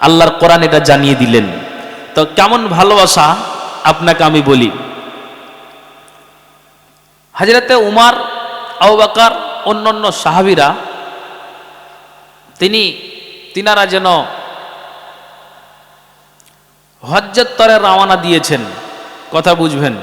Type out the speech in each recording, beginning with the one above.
আল্লাহর কোরআন এটা জানিয়ে দিলেন। তো কেমন ভালোবাসা আপনাকে আমি বলি। হযরতে উমর, আবু বকর, অন্যান্য সাহাবীরা তিনারা যেন হজ্জের তরে রওনা দিয়েছেন, কথা বুঝবেন।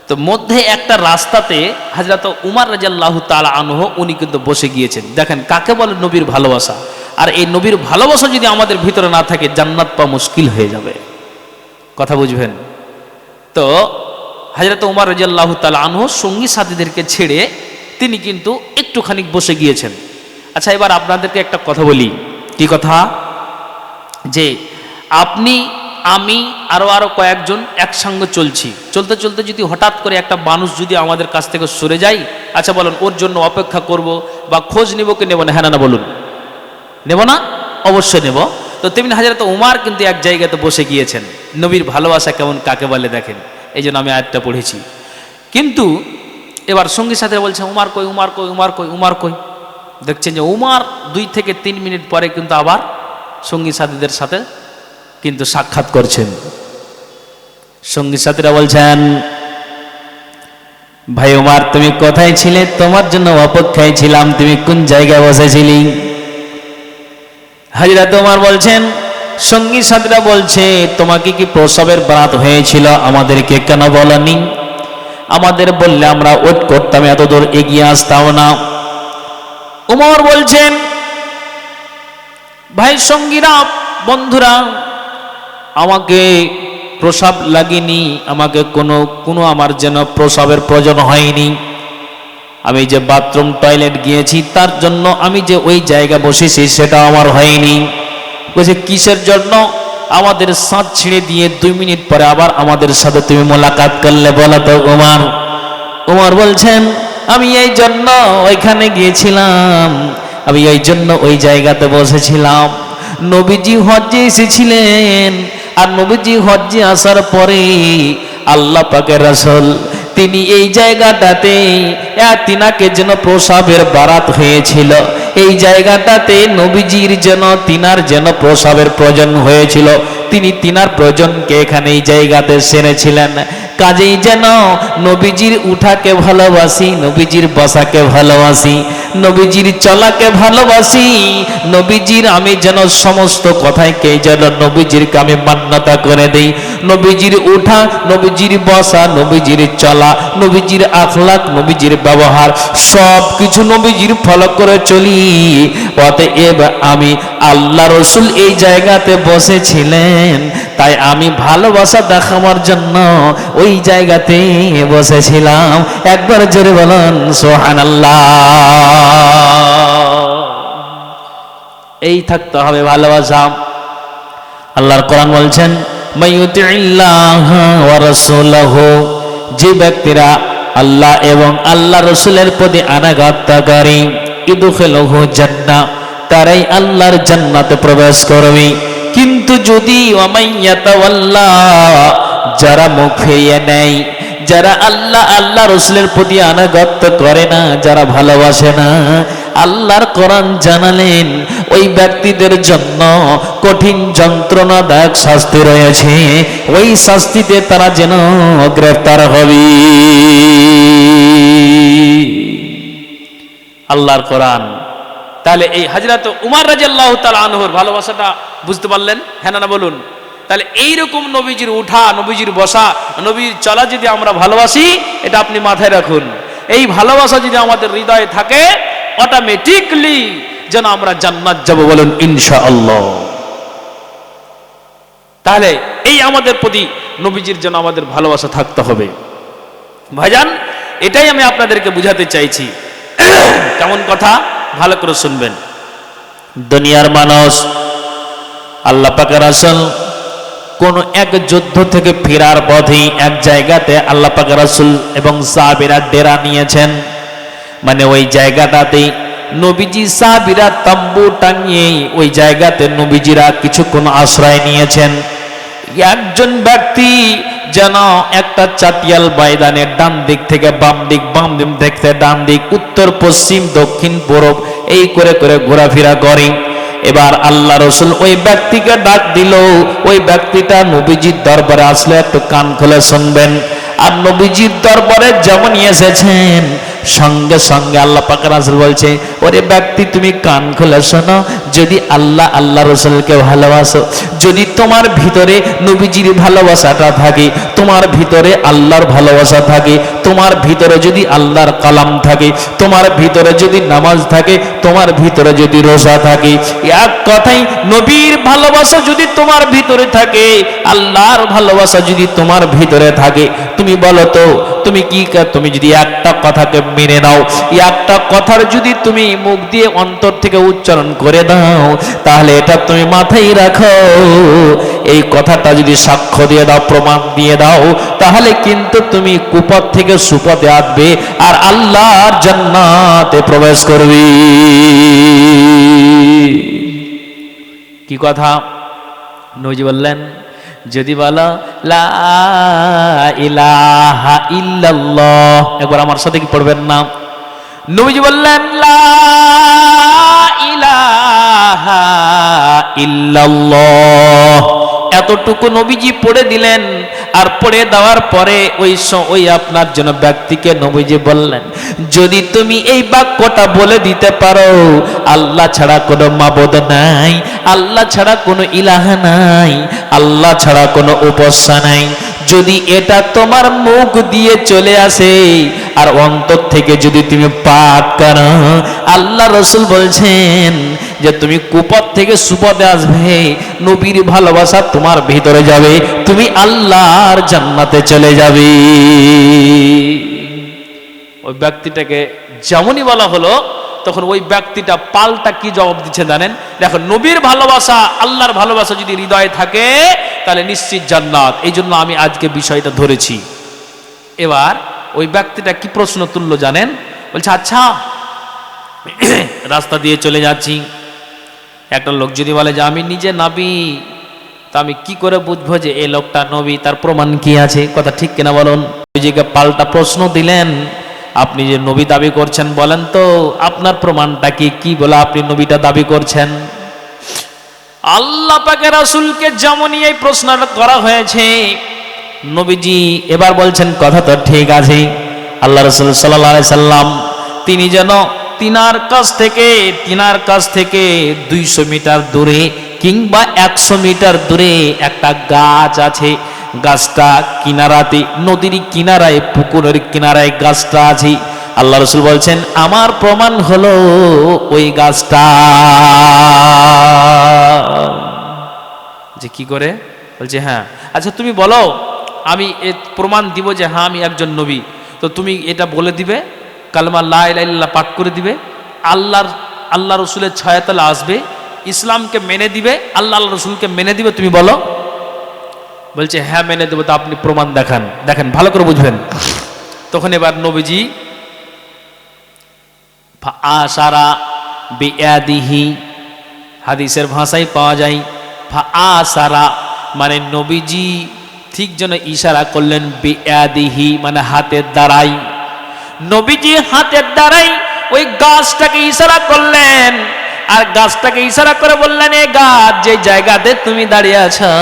তো মধ্যে একটা রাস্তাতে হযরত উমর রাদিয়াল্লাহু তাআলা আনহু উনি কিন্তু বসে গিয়েছেন। দেখেন কাকে বলে নবীর ভালোবাসা। আর এই নবীর ভালোবাসা যদি আমাদের ভিতরে না থাকে জান্নাত পাওয়া মুশকিল হয়ে যাবে, কথা বুঝবেন। তো হযরত উমর রাদিয়াল্লাহু তাআলা আনহু সঙ্গী সাথীদেরকে ছেড়ে তিনি কিন্তু একটুখানি বসে গিয়েছেন। আচ্ছা, এবার আপনাদেরকে একটা কথা বলি। কি কথা? যে আপনি, আমি আরো কয়েকজন একসঙ্গে চলতে চলতে যদি হঠাৎ করে একটা মানুষ যদি আমাদের কাছ থেকে সরে যায়, আচ্ছা বলুন ওর জন্য অপেক্ষা করব বা খোঁজ নেব কি নেব না? হ্যাঁ না বলুন, নেব না? অবশ্যই নেব। তো তেমনি হযরত উমর কিন্তু এক জায়গাতে বসে গিয়েছেন। নবীর ভালোবাসা কেমন কাকে বলে দেখেন, এই জন্য আমি আয়াতটা পড়েছি। কিন্তু এবার সঙ্গী সাথে বলছে উমর কই, উমর কই, উমর কই, উমর কই। দেখছেন যে উমর 2 থেকে 3 মিনিট পরে কিন্তু আবার সঙ্গী সাথীদের সাথে কিন্তু সাক্ষাৎ করছেন। সঙ্গী সাথীরা বলছেন, ভাই উমর তুমি কোথায় ছিলে? তোমার জন্য অপেক্ষায় ছিলাম, তুমি কোন জায়গায় বসেছিলি? হযরত উমর বলছেন, সঙ্গী সাথীরা বলছে তোমাকে কি প্রসবের বারাত হয়েছিল? আমাদেরকে কেন বলনি? আমাদের বললে আমরা ওয়েট করতাম, এত দূর এগিয়ে আসতাম না। উমর বলছেন, ভাই সঙ্গীরা, বন্ধুরা, আমাকে প্রসব লাগেনি, আমাকে কোনো আমার যেন প্রসবের প্রয়োজন হয়নি। আমি যে বাথরুম টয়লেট গিয়েছি তার জন্য আমি যে ওই জায়গা বসেছি সেটা আমার হয়নি। বলছে কিসের জন্য? আমাদের সাথ ছিঁড়ে দিয়ে 2 মিনিট পরে আবার আমাদের সাথে তুমি মোলাকাত করলে, বলো তো উমর। উমর বলছেন, আমি এই জন্য ওইখানে গিয়েছিলাম, আমি এই জন্য ওই জায়গাতে বসেছিলাম। নবীজি হজ্জে এসেছিলেন, আর নবীজি হজ্জে আসার পরে আল্লাহ পাকের রাসূল তিনি এই জায়গাটাতে তিনাকে যেন প্রসাবের বারাত হয়েছিল, এই জায়গাটাতে নবীজির যেন তিনার যেন প্রসাবের প্রয়োজন হয়েছিল, তিনি তিনার প্রয়োজনকে এখানে এই জায়গাতে সেরেছিলেন। কাজেই যেন নবীজির উঠাকে ভালোবাসি, নবীজির বসাকে ভালোবাসি, নবীজির চলাকে ভালোবাসি, নবীজির আমি যেন সমস্ত কথাকে যেন নবীজিরকে আমি মান্যতা করে দেই। নবীজির উঠা, নবীজির বসা, নবীজির চলা, নবীজির আখলাক, নবীজির ব্যবহার সব কিছু নবীজির ফলো করে চলি। অতএব আমি আল্লাহ রসুল এই জায়গাতে বসেছিলেন, তাই আমি ভালোবাসা দেখাবার জন্য ওই জায়গাতে বসেছিলাম। একবার জোরে বলুন সুবহানাল্লাহ। এই থাকতে হবে ভালোবাসা। আল্লাহর কোরআন বলছেন, মাইয়ুতিল্লাহ ওয়া রাসূলহু, যে ব্যক্তিরা আল্লাহ এবং আল্লাহ রসুলের প্রতি আনুগত্যকারী, ইদখিলুহু জান্নাহ, তারাই আল্লাহর জান্নাতে প্রবেশ করবে। কিন্তু যদি ওয়ামাইয়াতাওয়াল্লা, যারা মুখ ফিরিয়ে নেয়, যারা আল্লাহ রসুলের প্রতি আনুগত্য করে না, যারা ভালোবাসে না, আল্লাহর কোরআন জানালেন ওই ব্যক্তিদের জন্য কঠিন যন্ত্রণাদায়ক শাস্তি রয়েছে, ওই শাস্তিতে তারা যেন গ্রেফতার হবে। আল্লাহর কোরআন। তাহলে এই হযরত উমর রাদিয়াল্লাহু তাআলা আনহুর ভালোবাসাটা বুঝতে পারলেন? হ্যাঁ না বলুন। তাহলে এইরকম নবীজির উঠা, নবীজির বসা, নবীর চলা যদি আমরা ভালোবাসি, এটা আপনি মাথায় রাখুন। এই ভালোবাসা যদি আমাদের হৃদয়ে থাকে, অটোমেটিকলি যেন আমরা জান্নাত যাব, বলুন ইনশাআল্লাহ। তাহলে এই আমাদের প্রতি নবীজির যেন আমাদের ভালোবাসা থাকতে হবে। ভাইজান, এটাই আমি আপনাদেরকে বুঝাতে চাইছি। কেমন কথা? ভালো করে শুনবেন। দুনিয়ার মানুষ, আল্লাহ পাকের রাসূল কোন এক যুদ্ধ থেকে ফেরার পথে এক জায়গাতে আল্লাহ পাকের রাসূল এবং সাহাবীরা ডেরা নিয়েছেন। মানে ওই জায়গাটাতে নবীজি সাহাবীরা তাম্বু টাঙিয়ে ওই জায়গাতে নবীজিরা কিছুক্ষণ আশ্রয় নিয়েছেন। একজন ব্যক্তি যেন একটা চাটিয়াল ময়দানের ডান দিক থেকে বাম দিক, বাম দিক থেকে ডান দিক, উত্তর পশ্চিম দক্ষিণ পূর্ব এই করে করে ঘোরাফেরা করে। এবার আল্লাহ রসুল ওই ব্যক্তিকে ডাক দিল। ওই ব্যক্তিটা নবীজির দরবারে আসলে একটু কান খুলে শুনবেন। আর নবীজির দরবারে যেমন এসেছেন সঙ্গে সঙ্গে আল্লাহ পাক রাসূল বলছে, ওরে ব্যক্তি তুমি কান খুলে শোনো, যদি আল্লাহ রসুলকে ভালোবাসো, যদি তোমার ভিতরে নবীজির ভালোবাসাটা থাকে, তোমার ভিতরে আল্লাহর ভালোবাসা থাকে, তোমার ভিতরে যদি আল্লাহর কালাম থাকে, তোমার ভিতরে যদি নামাজ থাকে, তোমার ভিতরে যদি রোজা থাকে, এক কথাই নবীর ভালোবাসা যদি তোমার ভিতরে থাকে, আল্লাহর ভালোবাসা যদি তোমার ভিতরে থাকে, তুমি বলো তো তুমি যদি একটা কথাকে মেনে নাও, একটা কথার যদি তুমি মুখ দিয়ে অন্তর থেকে উচ্চারণ করে দাও, তাহলে এটা তুমি মাথায় রাখো, এই কথাটা যদি সাক্ষ্য দিয়ে দাও, প্রমাণ দিয়ে দাও, তাহলে কিন্তু তুমি কুপথ থেকে সুপথে আসবে আর আল্লাহর জান্নাতে প্রবেশ করবে। কি কথা নবীজি বললেন? যদি বলো লা ইলাহা ইল্লাল্লাহ, একবার আমার সাথে কি পড়বেন না? নবীজি বললেন লা ইলাহা ইল্লাল্লাহ, এতটুকু নবীজি পড়ে দিলেন। আর পড়ে দেওয়ার পরে ওই আপনার জন্য ব্যক্তিকে নবীজি বললেন, যদি তুমি এই বাক্যটা বলে দিতে পারো আল্লাহ ছাড়া কোনো মাবুদ নাই, আল্লাহ ছাড়া কোনো ইলাহা নাই, আল্লাহ ছাড়া কোনো উপাস্য নাই, যদি এটা তোমার মুখ দিয়ে চলে আসে আর অন্তর থেকে যদি তুমি পাঠ করো, আল্লাহ রসুল বলছেন যে তুমি কুপথ থেকে সুপথে আসবে, নবীর ভালোবাসা তোমার ভিতরে যাবে, তুমি আল্লাহর জান্নাতে চলে যাবে। ওই ব্যক্তিটাকে যেমনই বলা হলো, তখন ওই ব্যক্তিটা পাল্টা কি জবাব দিচ্ছে জানেন? দেখো, নবীর ভালোবাসা আল্লাহর ভালোবাসা যদি হৃদয়ে থাকে তাহলে নিশ্চিত জান্নাত। এই জন্য আমি আজকে বিষয়টা ধরেছি। এবার ওই ব্যক্তিটা কি প্রশ্ন তুললো জানেন? বলছে, আচ্ছা রাস্তা দিয়ে চলে যাচ্ছি, একটা লোক যদি বলে যে আমি নিজে নবী, তা আমি কি করে বুঝবো যে এই লোকটা নবী? তার প্রমাণ কি আছে? কথা ঠিক কিনা বলুন? নিজেকে পাল্টা প্রশ্ন দিলেন, আপনি যে নবী দাবি করছেন, বলেন তো আপনার প্রমাণটা কি? কি বলে আপনি নবীটা দাবি করছেন? আল্লাহ পাকের রাসূলকে যেমনই এই প্রশ্নটা করা হয়েছে, নবীজি এবার বলছেন কথা তো ঠিক আছে। আল্লাহ রাসূল সাল্লাল্লাহু আলাইহি সাল্লাম তিনি যেন তিনার কাছ থেকে 200 মিটার দূরে কিংবা 100 মিটার দূরে একটা গাছ আছে, গাছটা কিনারাতে, নদীর কিনারায়, পুকুরের কিনারায় গাছটা আছে। আল্লাহ রাসূল বলছেন আমার প্রমাণ হলো ওই গাছটা। যে কি করে? বলছে হ্যাঁ। আচ্ছা তুমি বলো, আমি এর প্রমাণ দিব যে হ্যাঁ আমি একজন নবী, তো তুমি এটা বলে দিবে, কালেমা লা ইলাহা ইল্লাল্লাহ পাঠ করে দিবে, আল্লাহ রসুলের ছায়াতলে আসবে, ইসলামকে মেনে দিবে, আল্লাহ রসুলকে মেনে দিবে, তুমি বলো। বলছে হ্যাঁ মেনে দেবো। তো আপনি প্রমাণ দেখেন ভালো করে বুঝবেন। তখন এবার নবীজি আশারা বিয়াদিহি, হাদিসের ভাষায় পাওয়া যায় আশারা মানে নবীজি ঠিক যেন ইশারা করলেন, বিয়াদিহি মানে হাতের দ্বারাই। নবীজি হাতের দ্বারাই ওই গাছটাকে ইশারা করলেন, আর গাছটাকে ইশারা করে বললেন, এ গাছ যে জায়গাতে তুমি দাঁড়িয়ে আছো,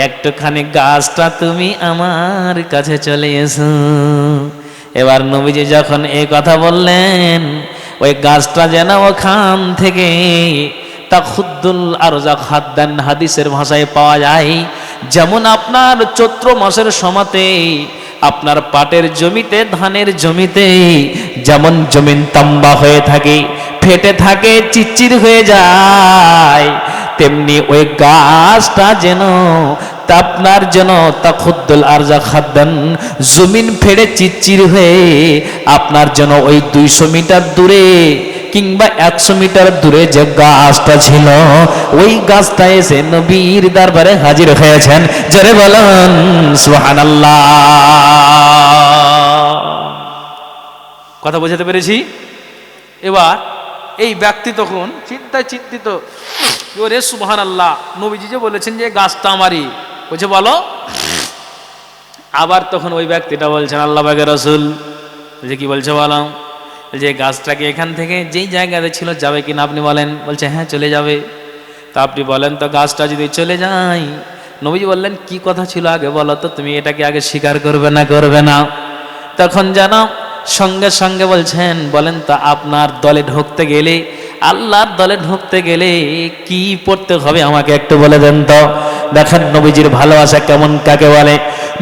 একটুখানি গাছটা তুমি আমার কাছে চলে এসো। এবার নবীজি যখন এই কথা বললেন, ওই গাছটা যেন ওখান থেকে তাখুদ্দুল আরজা খাদ্দান, হাদিসের ভাষায় পাওয়া যায়, যেমন আপনার চৈত্র মাসের সমাতে আপনার পাটের জমিতে, ধানের জমিতে যেমন জমিন তাম্বা হয়ে থাকে, ফেটে থাকে, চিচ্চির হয়ে যায়, তেমনি ওই গাছটা যেন আপনার যেন তাখুদ্দুল আরজা খাদ্দান, জমিন ফেড়ে চিচ্চির হয়ে আপনার যেন ওই 200 মিটার দূরে কিংবা 100 মিটার দূরে যে গাছটা ছিল, ওই গাছটা এসে নবীর দরবারে হাজির হয়েছেন। জোরে বলুন সুবহানাল্লাহ। কথা বোঝাতে পেরেছি? এবার এই ব্যক্তি তখন চিন্তায় চিন্তিত, ওরে সুবহানাল্লাহ, নবীজি যে বলেছেন যে গাছটা আমারই, বলছে বলো। আবার তখন ওই ব্যক্তিটা বলছেন, আল্লাহ পাকের রাসূল বলছে কি বলছে বলো। যে গাছটাকে এখান থেকে যেই জায়গাতে ছিল যাবে কিনা আপনি বলেন? বলছে হ্যাঁ চলে যাবে। তা আপনি বলেন তো গাছটা যদি চলে যায়, নবীজি বললেন কি কথা ছিল আগে বলো তো, তুমি এটাকে আগে স্বীকার করবে না করবে না? তখন যেন সঙ্গে সঙ্গে বলেন তো আপনার দলে ঢুকতে গেলে, আল্লাহর দলে ঢুকতে গেলে কি পড়তে হবে আমাকে একটু বলে দেন তো। দেখেন নবীজির ভালোবাসা কেমন কাকে বলে।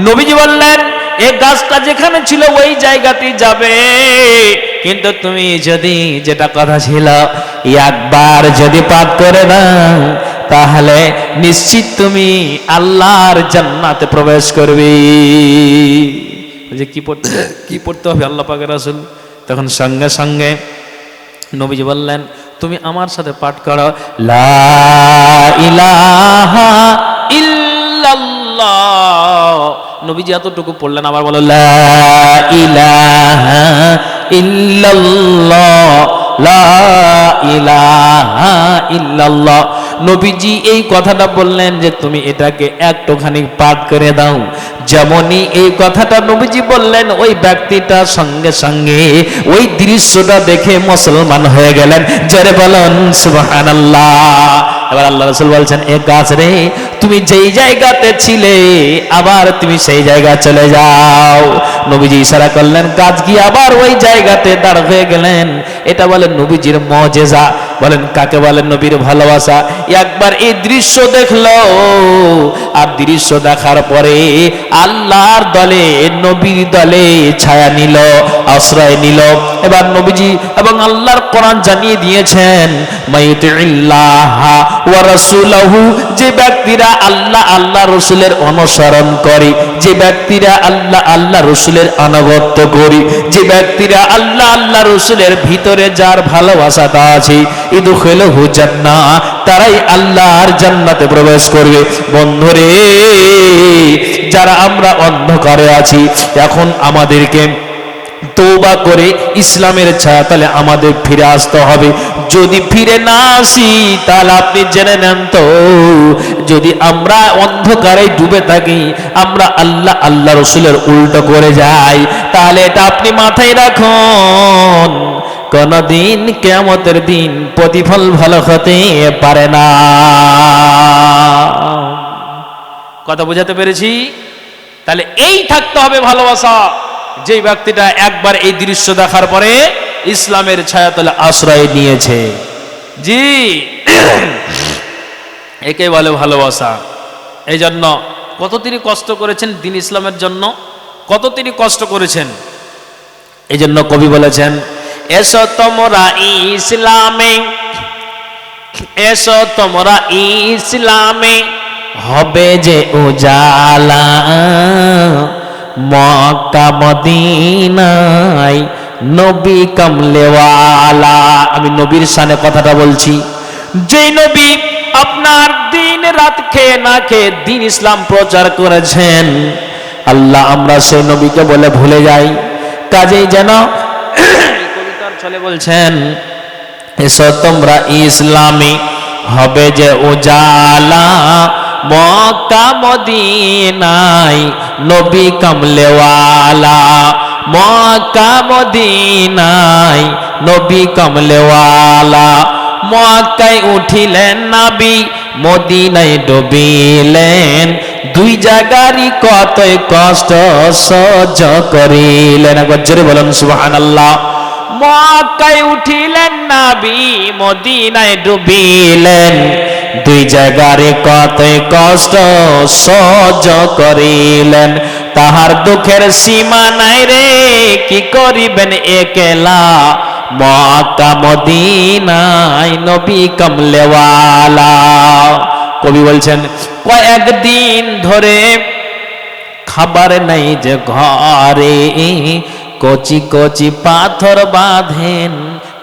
নবীজি বললেন এই গাছটা যেখানে ছিল ওই জায়গাতেই যাবে, কিন্তু তুমি যদি যেটা কথা ছিল একবার যদি পাঠ করে দাও তাহলে নিশ্চিত তুমি আল্লাহর জান্নাতে প্রবেশ করবে। যে কি পড়তে হবে আল্লাহ পাকের রাসূল? তখন সঙ্গে সঙ্গে নবীজি বললেন তুমি আমার সাথে পাঠ করো, লা ইলাহা ইল্লাল্লাহ। নবীজি এতটুকু পড়লেন, আবার বলো লা ইলাহা ইল্লাল্লাহ, লা ইলাহা ইল্লাল্লাহ। নবীজি এই কথাটা বললেন যে তুমি এটাকে একটুখানি পাঠ করে দাও। যেমনই এই কথাটা নবীজি বললেন, ওই ব্যক্তিটা সঙ্গে সঙ্গে ওই দৃশ্যটা দেখে মুসলমান হয়ে গেলেন। জোরে বলুন সুবহানাল্লাহ। এবার আল্লাহ রাসূল বলছেন এ গাছ রে, তুমি যেই জায়গাতে ছিলে আবার তুমি সেই জায়গা চলে যাও। নবীজি ইশারা করলেন, গাছ গিয়ে আবার ওই জায়গাতে দাঁড় হয়ে গেলেন। এটা বলেন নবীজির মুজিজা। বলেন কাকে বলেন? নবীর ভালোবাসা। একবার এই দৃশ্য দেখলো, আর দৃশ্য দেখার পরে আল্লাহর দলে নবীর দলে ছায়া নিল, আশ্রয় নিল। এবার নবীজি এবং আল্লাহর কোরআন জানিয়ে দিয়েছেন মাইয়ুতিল্লাহ ওয়া রাসূলহু, যে ব্যক্তিরা আল্লাহ রসুলের অনুসরণ করে, যে ব্যক্তিরা আল্লাহ রসুলের আনুগত্য করে, যে ব্যক্তিরা আল্লাহ রসুলের ভিতরে যার ভালোবাসাটা আছে, ইদখিলহু জান্নাহ, তারাই আল্লাহর জান্নাতে প্রবেশ করবে। বন্ধুরে, যারা আমরা অন্ধকারে আছি, এখন আমাদেরকে তওবা করে ইসলামের ছায়াতলে আমাদের ফিরে আসতে হবে। যদি ফিরে না আসি তাহলে আপনি জেনে নেন তো, যদি আমরা অন্ধকারে ডুবে থাকি, আমরা আল্লাহ রসুলের উল্টো করে যাই, তাহলে এটা আপনি মাথায় রাখুন, কোনদিন কিয়ামতের দিন প্রতিফল ভালো হতে পারে না। কথা বোঝাতে পেরেছি? তাহলে এই থাকতে হবে ভালোবাসা, যে ব্যক্তিটা একবার এই দৃশ্য দেখার পরে ইসলামের ছায়াতলে আশ্রয় নিয়েছে। জি, একে বলে ভালোবাসা। এই জন্য কত তিনি কষ্ট করেছেন দিন ইসলামের জন্য, কত তিনি কষ্ট করেছেন। এই জন্য কবি বলেছেন, এসো তোমরা ইসলামে, এসো তোমরা ইসলামে, হবে যে উজালা, মক্কা মদিনায় নবী কামলেওয়ালা। আমি নবীর শানে কথাটা বলছি, যে নবী আপনার দিন রাত খেয়ে না খেয়ে দিন ইসলাম প্রচার করেছেন, আল্লাহ আমরা সেই নবীকে বলে ভুলে যাই। কাজেই যেন কবিতার ছলে বলছেন, এসো তোমরা ইসলামে, হবে যে উজালা, মক্কা মদিনায় নবী কামলেওয়ালা, মক্কা মদিনায় নবী কামলেওয়ালা। মক্কায় উঠিলেন নবী, মদিনায় ডুবিলেন, দুই জায়গারই কতই কষ্ট সহ্য করিলেন। জোরে বলুন সুবহানাল্লাহ। মক্কায় উঠিলেন নবী, মদিনায় ডুবিলেন, দুই জায়গারে কতই কষ্ট সহ্য করিলেন। তাহার দুঃখের সীমা নাই রে, কি করিবেন একলা, মক্কা মদিনায় নবী কামলেওয়ালা। কবি বলছেন, কয়েকদিন ধরে খাবার নাই যে ঘরে, কচি কচি পাথর বাঁধেন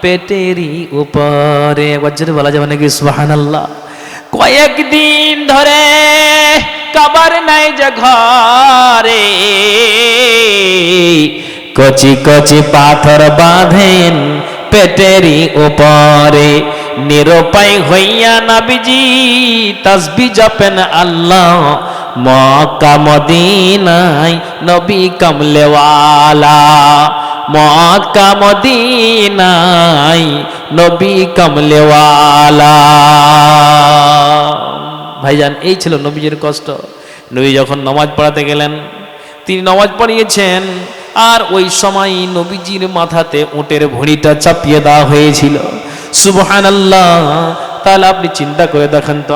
পেটেরই উপরে। বজ্রে বলা যাবে নাকি সুবহানাল্লাহ। কয়েকদিন ধরে খাবার নাই যে ঘরে, কচি কচি পাথর বাঁধেন পেটেরই উপরে। নিরুপায় হইয়া নবীজি তাসবিহ জপেন আল্লাহ, মক্কা মদিনায় নবী কামলেওয়ালা। মক্কা মদিনায় নবী কামলেওয়ালা। ভাইজান, এই ছিল নবীজির কষ্ট। নবী যখন নামাজ পড়াতে গেলেন, তিনি নামাজ পড়িয়েছেন, আর ওই সময় নবীজির মাথাতে উটের ভুঁড়িটা চাপিয়ে দেওয়া হয়েছিল। সুবহানাল্লাহ। তাহলে আপনি চিন্তা করে দেখেন তো।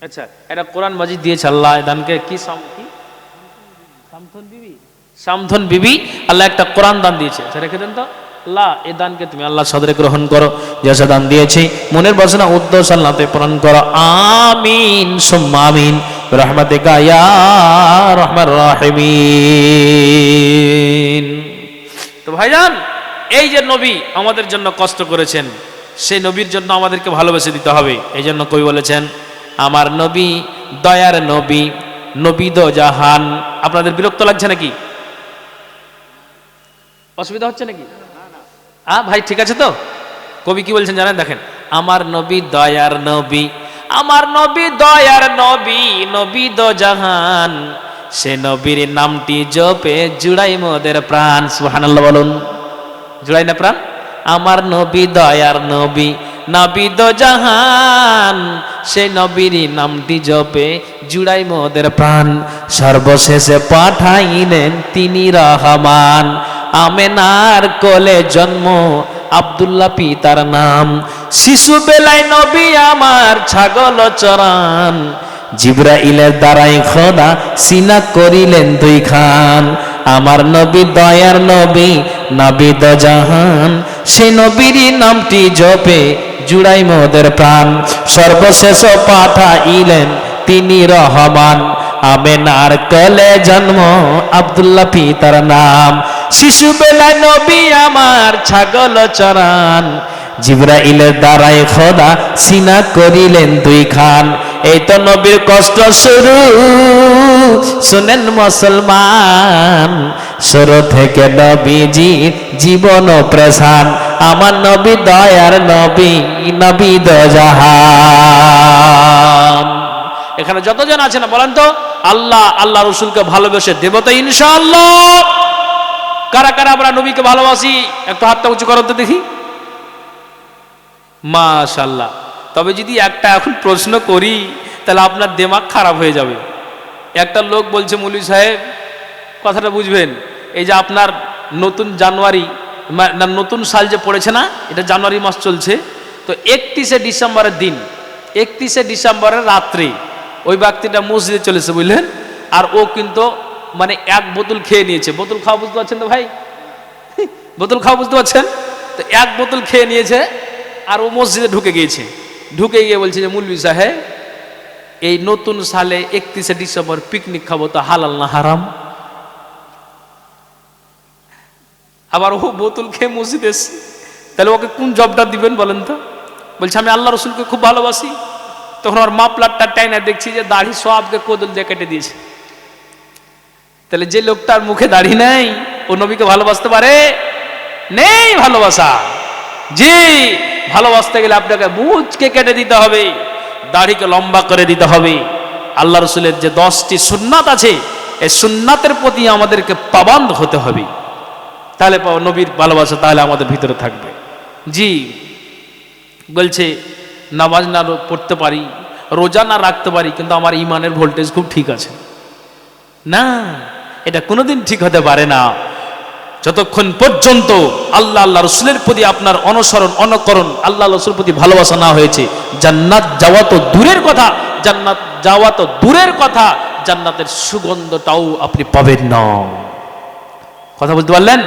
আচ্ছা, এটা কোরআন মাজিদ দিয়েছে আল্লাহ দানকে, কি সামথন বিবি আল্লাহ একটা কোরআন দান দিয়েছে। আচ্ছা, রেখে দেন তো। আল্লাহ এই দানকে তুমি আল্লাহ সদরে গ্রহণ করো, যেসব দান দিয়েছি মনের বাসনা উদ্দেশ্য আল্লাহতে পূরণ করো। আমিন সুম্মা আমিন বিরহমাতিকা ইয়া আরহামার রাহিমিন। তো ভাইজান, এই যে নবী আমাদের জন্য কষ্ট করেছেন, সেই নবীর জন্য আমাদেরকে ভালোবেসে দিতে হবে। এই জন্য কবি বলেছেন, আমার নবী দয়ার নবী, নবী দো জাহান। আপনাদের বিরক্ত লাগছে নাকি? অসুবিধা হচ্ছে নাকি? ভাই ঠিক আছে তো? কবি কি বলছেন জানেন? দেখেন, আমার নবী দয়ার নবী, আমার নবী দয়ার নবী, নবী দো জাহান, সে নবীর নামটি জপে জুড়াই মোদের প্রাণ। সুবহানাল্লাহ বলুন। জুড়াই না প্রাণ? আমার নবী দয়ার নবী, নবী দো জাহান, সে নবীর নামটি জপে জুড়াই মোদের প্রাণ। সর্বশেষে পাঠাইলেন তিনি রহমান, আমেনার কোলে জন্ম আব্দুল্লাহ পিতার নাম। শিশু বেলায় নবী আমার ছাগল চরান, জিবরাইলের দ্বারাই খোদা সিনা করিলেন দুই খান। আমার নবী দয়ার নবী, নবী দো জাহান, সে নবীর নামটি জপে জুড়াই মোদের প্রাণ। সর্বশেষ পাঠাইলেন তিনি রহমান, আমেনার কোলে জন্ম আব্দুল্লাহ পিতার নাম। শিশু বেলায় নবী আমার ছাগল চরান, জিবরাইলের দ্বারাই খোদা সিনা করিলেন দুই খান। এই তো নবীর কষ্ট শুরু, শুনেন মুসলমান, শুরু থেকে নবীজি জীবন প্রেসান। আমার নবী দয়ার নবী, নবী দো জাহান। এখানে যতজন আছেন বলেন তো, আল্লাহ আল্লাহ রসুলকে ভালোবেসে দেব তো ইনশাআল্লাহ? কারা কারা আমরা নবীকে ভালোবাসি? একটু হাতটা উঁচু করো তো দেখি। মাশাআল্লাহ। তবে যদি একটা এখন প্রশ্ন করি, তাহলে আপনার দিমাগ খারাপ হয়ে যাবে। একটা লোক বলছে, মৌলভী সাহেব কথাটা বুঝবেন, এই যে আপনার নতুন জানুয়ারি না নতুন সাল যে পড়েছে না, এটা জানুয়ারি মাস চলছে, তো 31শে ডিসেম্বরের দিন, 31শে ডিসেম্বরের রাত্রে ওই ব্যক্তিটা মসজিদে চলেছে, বুঝলেন? আর ও কিন্তু মানে এক বোতল খেয়ে নিয়েছে। বোতল খাওয়া বুঝতে পারছেন তো ভাই? বোতল খাওয়া বুঝতে পারছেন তো? এক বোতল খেয়ে নিয়েছে আর ও মসজিদে ঢুকে গিয়েছে। ঢুকে গিয়ে বলছে যে, মৌলভী সাহেব এই নতুন সালে 31শে ডিসেম্বর পিকনিক খাবো, তো হালাল না হারাম? আবার ও বোতল খেয়ে মসজিদে এসছে, তাহলে ওকে কোন জবটা দিবেন বলেন তো? বলছে আমি আল্লাহ রসুলকে খুব ভালোবাসি। তখন ওর মাপলারটা টাইনা দেখছি যে দাড়ি সবকে কোদল দিয়ে কেটে দিয়েছে। তাহলে যে লোকটার মুখে দাড়ি নেই, ও নবীকে ভালোবাসতে পারে? নেই ভালোবাসা। জি, ভালোবাসতে গেলে আপনাকে মুখকে কেটে দিতে হবে, দাড়িকে লম্বা করে দিতে হবে। আল্লাহ রসুলের যে 10টি সুন্নাত আছে, এই সুন্নাতের প্রতি আমাদেরকে পাবন্দ হতে হবে, তাহলে নবীর ভালোবাসা তাহলে আমাদের ভিতরে থাকবে। জি, বলছে নামাজ না পড়তে পারি, রোজা না রাখতে পারি, কিন্তু আমার ইমানের ভোল্টেজ খুব ঠিক আছে। না, এটা কোনোদিন ঠিক হতে পারে না যতক্ষণ পর্যন্ত আল্লাহ আল্লাহ রসুলের প্রতি আপনার অনুসরণ অনুকরণ, আল্লাহ রসুলের প্রতি ভালোবাসা না হয়েছে। জান্নাত যাওয়া তো দূরের কথা, জান্নাত যাওয়া তো দূরের কথা, জান্নাতের সুগন্ধটাও আপনি পাবেন না। কথা বলতে পারলেন?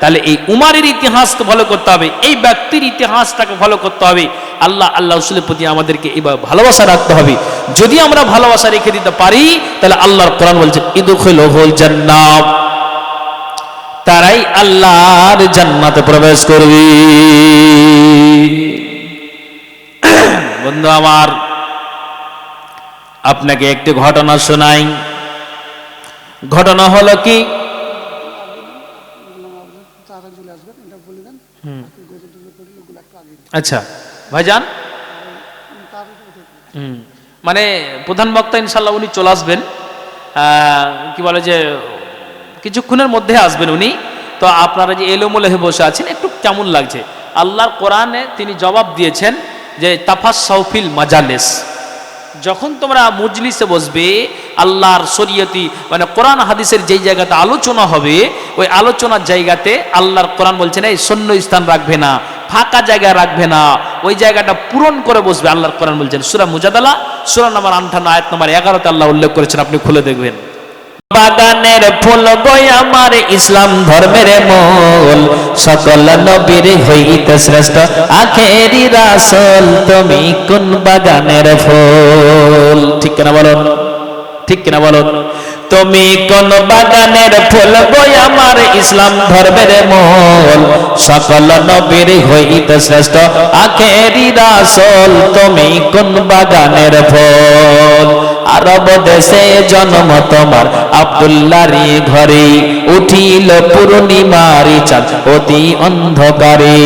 তাহলে এই উমারের ইতিহাসকে ফলো করতে হবে, এই ব্যক্তির ইতিহাসটাকে ফলো করতে হবে। আল্লাহ আল্লাহ রসুলের প্রতি আমাদেরকে এবার ভালোবাসা রাখতে হবে। যদি আমরা ভালোবাসা রেখে দিতে পারি, তাহলে আল্লাহর কোরআন বলছে ইদখুলুল জান্নাত, তারাই আল্লাহর জান্নাতে প্রবেশ করবে। বন্ধু আমার, আপনাকে একটি ঘটনা শোনাই। ঘটনা হলো কি, আচ্ছা ভাইজান, মানে প্রধান বক্তা ইনশাল্লাহ উনি চলে আসবেন। কি বলে যে কিছুক্ষণের মধ্যে আসবেন উনি। তো আপনারা যে এলোমেলো হয়ে বসে আছেন, একটু কেমন লাগছে? আল্লাহর কোরআনে তিনি জবাব দিয়েছেন যে তাফাসসাউ ফিল মাজালিস, যখন তোমরা মজলিসে বসবে, আল্লাহর শরীয়তি মানে কোরআন হাদিসের যেই জায়গাতে আলোচনা হবে, ওই আলোচনার জায়গাতে আল্লাহর কোরআন বলছেন এই শূন্য স্থান রাখবে না, ফাঁকা জায়গা রাখবে না, ওই জায়গাটা পূরণ করে বসবে। আল্লাহর কোরআন বলছেন সূরা মুজাদালা সূরা নম্বর 58 আয়াত নম্বর 11তে আল্লাহ উল্লেখ করেছেন, আপনি খুলে দেখবেন। বাগানের ফুল গই আমার ইসলাম ধর্মের মূল, সকল নবীর হইতে শ্রেষ্ঠ আখেরি রাসূল, তুমি কোন বাগানের ফুল? ঠিক কিনা বলুন, ঠিক কিনা বলুন? তুমি কোন বাগানের ফুল গই আমার ইসলাম ধর্মের মূল, সকল নবীর হইতে শ্রেষ্ঠ আখেরি রাসূল, তুমি কোন বাগানের ফুল? আরব দেশে জন্ম তোমার আব্দুল্লাহর ঘরে, উঠিল পূর্ণিমার চাঁদ অতি অন্ধকারে।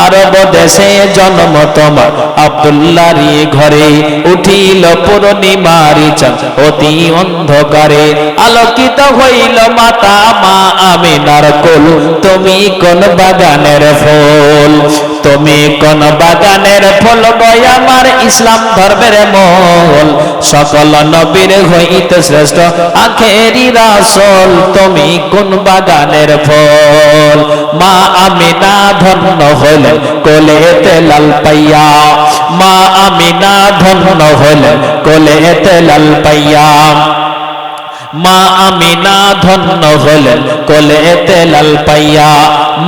আরব দেশে জন্ম তোমার আব্দুল্লাহর ঘরে, উঠিল পূর্ণিমার চাঁদ অতি অন্ধকারে। আলোকিত হইল মাতা মা আমিনার কোল, তুমি কোন বাগানের ফুল? তুমি কোন বাগানের ফুল গো আমার ইসলাম ধর্মের মূল, সকল নবীর হইতে শ্রেষ্ঠ আখেরি রাসূল, তুমি কোন বাগানের ফুল? মা আমিনা ধন্য হলেন কোলেতে লাল পাইয়া, মা আমিনা ধন্য হলেন কোলেতে লাল পাইয়া, মা আমিনা ধন্য হলেন কোলেতে লাল পাইয়া।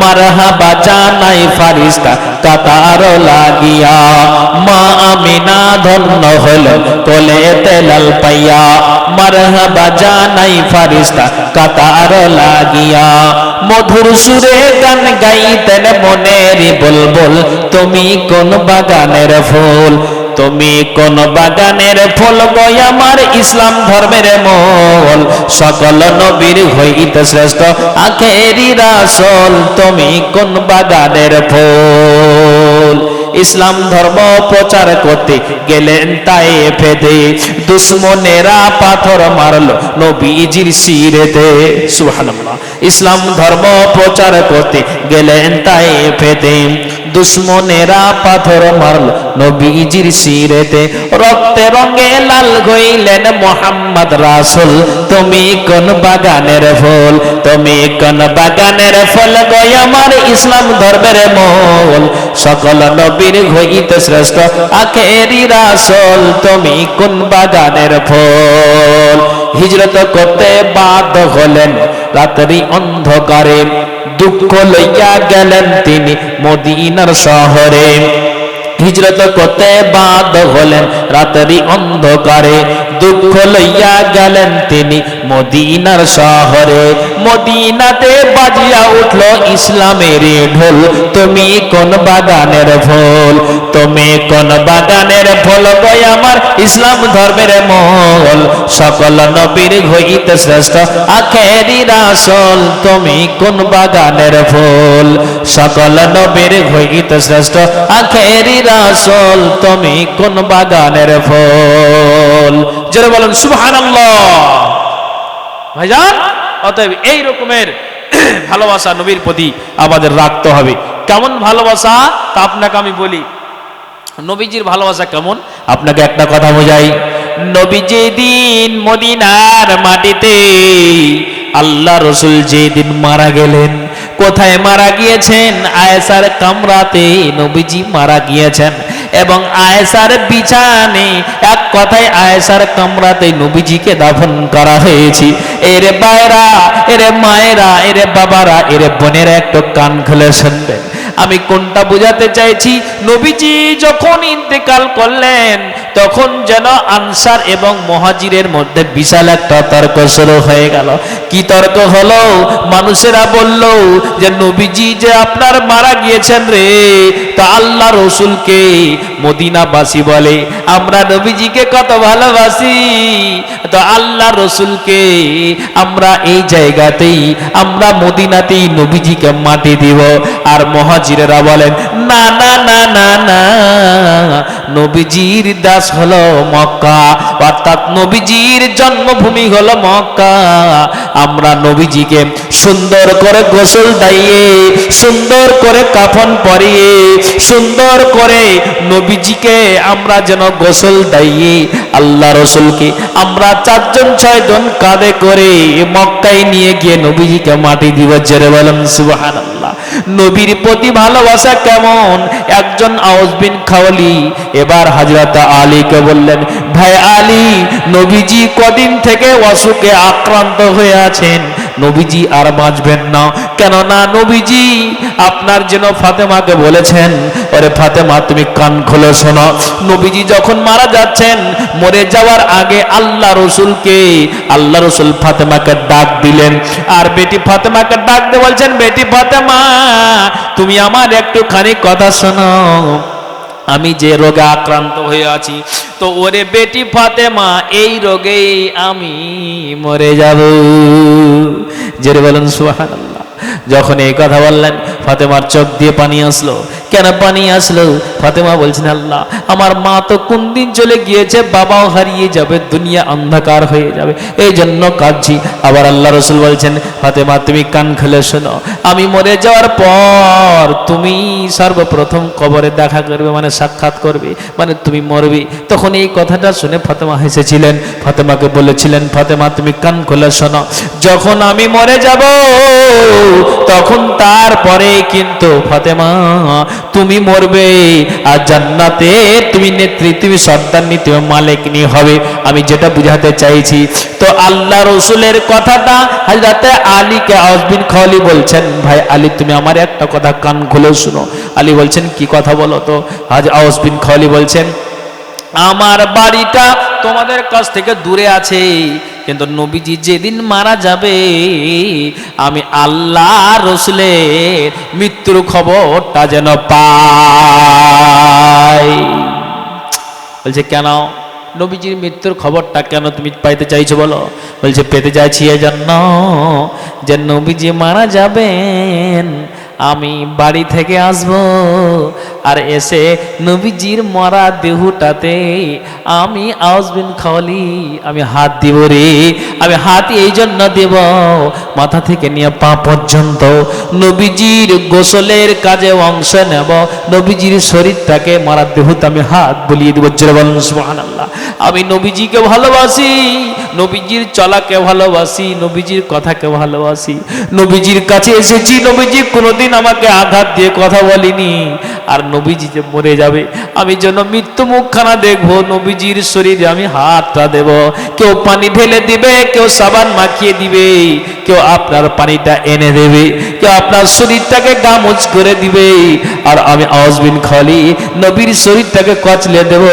মারহাবা জানাই ফারিস্তা কাতার লাগিয়া, মা আমিনা ধন্য হলেন কোলেতে লাল পাইয়া। মারহাবা জানাই ফারিস্তা কাতার লাগিয়া। মধুর সুরে গান গাইতেন মনের বুলবুল, তুমি কোন বাগানের ফুল? তুমি কোন বাগানের ফুল গো আমার ইসলাম ধর্মের মূল, সকল নবীর হইতে শ্রেষ্ঠ আখেরি রাসূল, তুমি কোন বাগানের ফুল? ইসলাম ধর্ম প্রচার করতে গেলেন তায়েফেতে, দুশমনেরা পাথর মারলো নবীজির শিরেতে। সুবহানাল্লাহ। ইসলাম ধর্ম প্রচার করতে গেলেন তায়েফেতে, দুশমনেরা পাথর মারল নবীজির শিরেতে। রক্তে রঙে লাল হইলেন মুহাম্মদ রাসূল, তুমি কোন বাগানের ফুল? তুমি কোন বাগানের ফুল গো আমার ইসলাম ধর্মের মূল, সকল নবীর হইতে শ্রেষ্ঠ আখেরি রাসূল, তুমি কোন বাগানের ফুল? হিজরত করতে বাধ্য হলেন রাত্রি অন্ধকারে, দুঃখ লইয়া গেলেন তিনি মদিনার শহরে। হিজরত করতে বাধ্য হলেন রাত্রি অন্ধকারে, দুঃখ লইয়া গেলেন তিনি মদিনার শহরে। মদিনাতে বাজিয়া উঠল ইসলামের ঢোল, তুমি কোন বাগানের ফুল? তুমি কোন বাগানের ফুল গো আমার ইসলাম ধর্মের মূল, সকল নবীর হইতে শ্রেষ্ঠ আখেরি রাসূল, তুমি কোন বাগানের ফুল? সকল নবীর হইতে শ্রেষ্ঠ আখেরি রাসূল, তুমি কোন বাগানের ফুল? জোরে বলেন সুবহানাল্লাহ। ভাইজান, অতএব এই রকমের ভালোবাসা নবীর প্রতি আমাদের রাখতে হবে। কেমন ভালোবাসা তা আপনাকে আমি বলি। নবীজির ভালোবাসা কেমন আপনাকে একটা কথা বোঝাই। নবী যেদিন মদিনার মাটিতে, আল্লাহ রসুল যেদিন মারা গেলেন, কোথায় মারা গিয়েছেন? আয়েশার কামরাতে নবীজি মারা গিয়েছেন, এবং আয়েশার বিছানে, এক কথায় আয়েশার কামরাতে নবীজিকে দাফন করা হয়েছে। এরে ভাইরা, এরে মায়েরা, এরে বাবারা, এরে বোনেরা, একটু কান খুলে শুনবেন আমি কোনটা বোঝাতে চাইছি। নবীজি যখন ইন্তেকাল করলেন, তখন যেন আনসার এবং মুহাজিরের মধ্যে বিশাল একটা তর্ক শুরু হয়ে গেল। কি তর্ক হলো? মানুষেরা বলল যে নবীজি যে আপনার মারা গিয়েছেন রে, তা আল্লাহ রসুলকে মদিনাবাসী বলে, আমরা নবীজিকে কত ভালোবাসি, তো আল্লাহ রসুলকে আমরা এই জায়গাতেই, আমরা মদিনাতেই নবীজিকে মাটি দিব। আর মুহাজিরেরা বলেন না না না না না, নবীজির দেশ হলো মক্কা, অর্থাৎ নবীজির জন্মভূমি হলো মক্কা। আমরা নবীজিকে সুন্দর করে গোসল দিয়ে, সুন্দর করে কাফন পরিয়ে, সুন্দর করে নবীজিকে আমরা যেন গোসল দিয়ে আল্লাহ রসুলকে আমরা 4 জন 6 জন কাঁধে করে মক্কায় নিয়ে গিয়ে নবীজিকে মাটি দিব। জোরে বলেন সুবহানাল্লাহ। নবীর প্রতি ভালোবাসা কেমন? একজন আওস বিন খাওয়ালি এবার হযরত আলীকে বললেন, ভাই আলী, নবীজি কদিন থেকে অসুখে আক্রান্ত হয়ে আছেন, নবীজি আর বাঁচবেন না। কেননা নবীজি আপনার জন্য ফাতেমাকে বলেছেন, ওরে ফাতেমা তুমি কান খুলে শোনো, নবীজি যখন মারা যাচ্ছেন, মরে যাওয়ার আগে আল্লাহ রসুল ফাতেমাকে ডাক দিলেন, আর বেটি ফাতেমাকে ডাক দিয়ে বলছেন, বেটি ফাতেমা তুমি আমার একটুখানি কথা শোনো, আমি যে রোগে আক্রান্ত হয়ে আছি, তো ওরে বেটি ফাতেমা এই রোগেই আমি মরে যাব। জেরে বলেন সুবহানাল্লাহ। যখন এই কথা বললেন, ফাতেমার চোখ দিয়ে পানি আসলো। কেন পানি আসলো? ফাতেমা বলছেন, আল্লাহ, আমার মা তো কোন দিন চলে গিয়েছে, বাবাও হারিয়ে যাবে, দুনিয়া অন্ধকার হয়ে যাবে, এই জন্য কাঁদছি। আবার আল্লাহ রসুল বলছেন, ফাতেমা তুমি কান খুলে শোনো, আমি মরে যাওয়ার পর তুমি সর্বপ্রথম কবরে দেখা করবে, মানে সাক্ষাৎ করবে, মানে তুমি মরবে। তখন এই কথাটা শুনে ফাতেমা হেসেছিলেন। ফাতেমাকে বলেছিলেন, ফাতেমা তুমি কান খুলে শোনো, যখন আমি মরে যাব তখন তারপরে কিন্তু ফাতেমা তুমি মরবে, আর জান্নাতে তুমি নেত্রী, তুমি সর্দারনি, তুমি মালিকনি হবে। আমি যেটা বুঝাতে চাইছি, তো আল্লাহ রসুলের কথাটা হযরত আলীকে আওস বিন খাওয়ালি বলছেন, ভাই আলী তুমি আমার একটা কথা কান খুলে শুনো। আলী বলছেন, কি কথা বলো তো? আজ আওস বিন খাওয়ালি বলছেন, আমার বাড়িটা তোমাদের কাছ থেকে দূরে আছে, কিন্তু নবীজি যেদিন মারা যাবে আমি আল্লাহ রসুলের মৃত্যুর খবরটা যেন পাই। বলছে, কেন নবীজির মৃত্যুর খবরটা কেন তুমি পাইতে চাইছো বলো? বলছে, পেতে চাইছি এজন্য যে নবীজি মারা যাবেন, আমি বাড়ি থেকে আসব, আর এসে নবীজির মরা দেহটাতে আমি আওস বিন খাওয়ালি আমি হাত দিব রে। আমি হাত এই জন্য দেব, মাথা থেকে নিয়ে পা পর্যন্ত নবীজির গোসলের কাজে অংশ নেব, নবীজির শরীরটাকে মরা দেহতে আমি হাত বুলিয়ে দেব। জোরে বলুন সুবহানাল্লাহ। আমি নবীজিকে ভালোবাসি, নবীজির চলাকে ভালোবাসি, নবীজির কথাকে ভালোবাসি, নবীজির কাছে এসেছি, নবীজি কোনোদিন আমাকে আঘাত দিয়ে কথা বলেনি, আর নবীজি যে মরে যাবে আমি যেন মৃত্যু মুখখানা দেখবো, নবীজির শরীরে আমি হাতটা দেব। কেউ পানি ঢেলে দিবে, কেউ সাবান মাখিয়ে দিবে, কেউ আপনার পানিটা এনে দেবে, কেউ আপনার শরীরটাকে গামুছ করে দিবে, আর আমি আওস বিন খাওয়ালি নবীর শরীরটাকে কচলে দেব,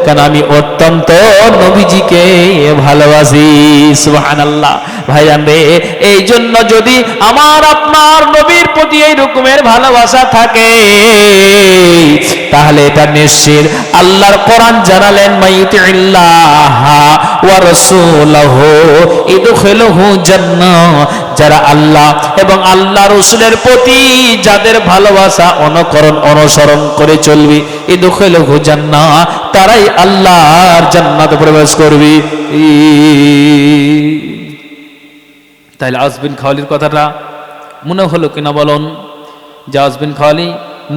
কারণ আমি অত্যন্ত নবীজিকে ভালোবাসি। সুবহানাল্লাহ। ভাইজান রে, এই জন্য যদি আমার আপনার নবীর প্রতি এই রকমের ভালোবাসা থাকে, তাহলে এটা নিশ্চিত আল্লাহর কোরআন জানালেন, মাইয়ুতিল্লাহ ওয়া রাসূলহু ইদখিলহু জান্নাহ। যারা আল্লাহ এবং আল্লাহ রসুলের প্রতি যাদের ভালোবাসা অনুসরণ করে চলবে, ইদখিলহু জান্নাহ, তারাই আল্লাহর জান্নাতে প্রবেশ করবে। তাহলে আওস বিন খাওয়ালির কথাটা মনে হলো কিনা বলুন? যে আওস বিন খাওয়ালি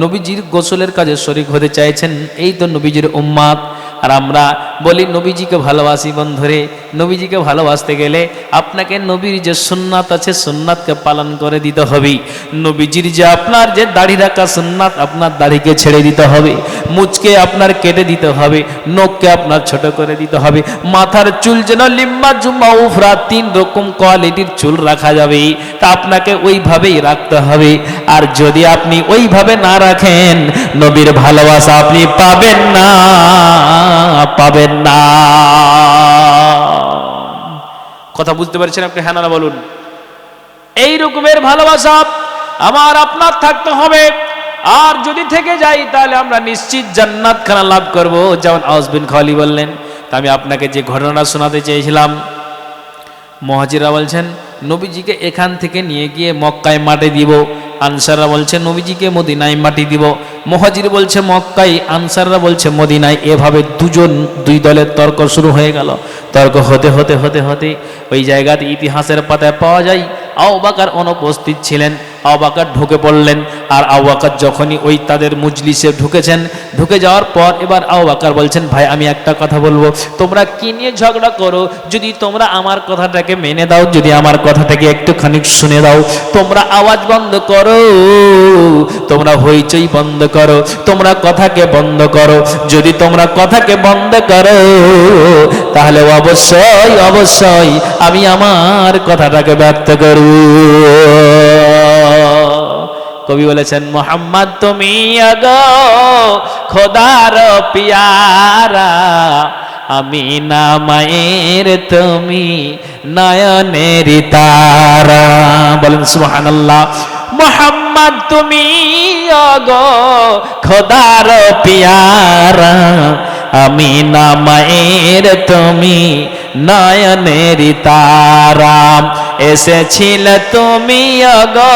নবীজির গোসলের কাজে শরীক হতে চাইছেন, এই তো নবীজির উম্মাত। আর আমরা বলি নবীজিকে ভালোবাসি। বন্ধুরে, নবীজিকে ভালোবাসতে গেলে আপনাকে নবীর যে সুন্নাত আছে, সুন্নাতকে পালন করে দিতে হবে। নবীজির যে আপনার যে দাড়ি রাখা সুন্নাত, আপনার দাড়িকে ছেড়ে দিতে হবে, মুচকে আপনার কেটে দিতে হবে, নখকে আপনার ছোট করে দিতে হবে, মাথার চুল যেন লিম্বা জুম্মা উফরা 3 রকম কোয়ালিটির চুল রাখা যাবে, তা আপনাকে ওইভাবেই রাখতে হবে। আর যদি আপনি ওইভাবে না রাখেন, নবীর ভালোবাসা আপনি পাবেন না, পাবেন না। কথা বুঝতে পারছেন আপনি? হ্যাঁ না বলুন। এই রকমের ভালোবাসা আমার আপনার থাকতে হবে। আর যদি থেকে যাই, তাহলে আমরা নিশ্চিত জান্নাত খানা লাভ করব, যেমন আওস বিন খাওয়ালি বললেন। তা আমি আপনাকে যে ঘটনা শোনাতে চেয়েছিলাম, মুহাজিরা বলছেন নবীজিকে এখান থেকে নিয়ে গিয়ে মক্কায় মাটি দিব, আনসাররা বলছে নবীজিকে মদিনায় মাটি দিব, মুহাজির বলছে মক্কায়, আনসাররা বলছে মদিনায়। এভাবে দুই দলের তর্ক শুরু হয়ে গেল। তর্ক হতে হতে হতে হতে ওই জায়গাতে ইতিহাসের পাতায় পাওয়া যায় আবু বকর অনুপস্থিত ছিলেন। আবু বকর ঢুকে পড়লেন, আর আবু বকর যখনই ওই তাদের মজলিসে ঢুকেছেন, ঢুকে যাওয়ার পর এবার আবু বকর বলছেন, ভাই আমি একটা কথা বলবো, তোমরা কি নিয়ে ঝগড়া করো? যদি তোমরা আমার কথাটাকে মেনে দাও, যদি আমার কথাটাকে একটুখানি শুনে দাও, তোমরা আওয়াজ বন্ধ করো, তোমরা হইচই বন্ধ করো, তোমরা কথাকে বন্ধ করো। যদি তোমরা কথাকে বন্ধ করো তাহলে অবশ্যই অবশ্যই আমি আমার কথাটাকে ব্যক্ত করব। কবি বলেছেন, মোহাম্মদ তুমি আগো খোদার পিয়ারা, আমি না মায়ের তুমি নয়নের তারা। বলেন সুবহানাল্লাহ। মোহাম্মদ তুমি আগো খোদার পিয়ারা, আমি না মায়ের তুমি নয়নের তারা। এসেছিল তুমি আগো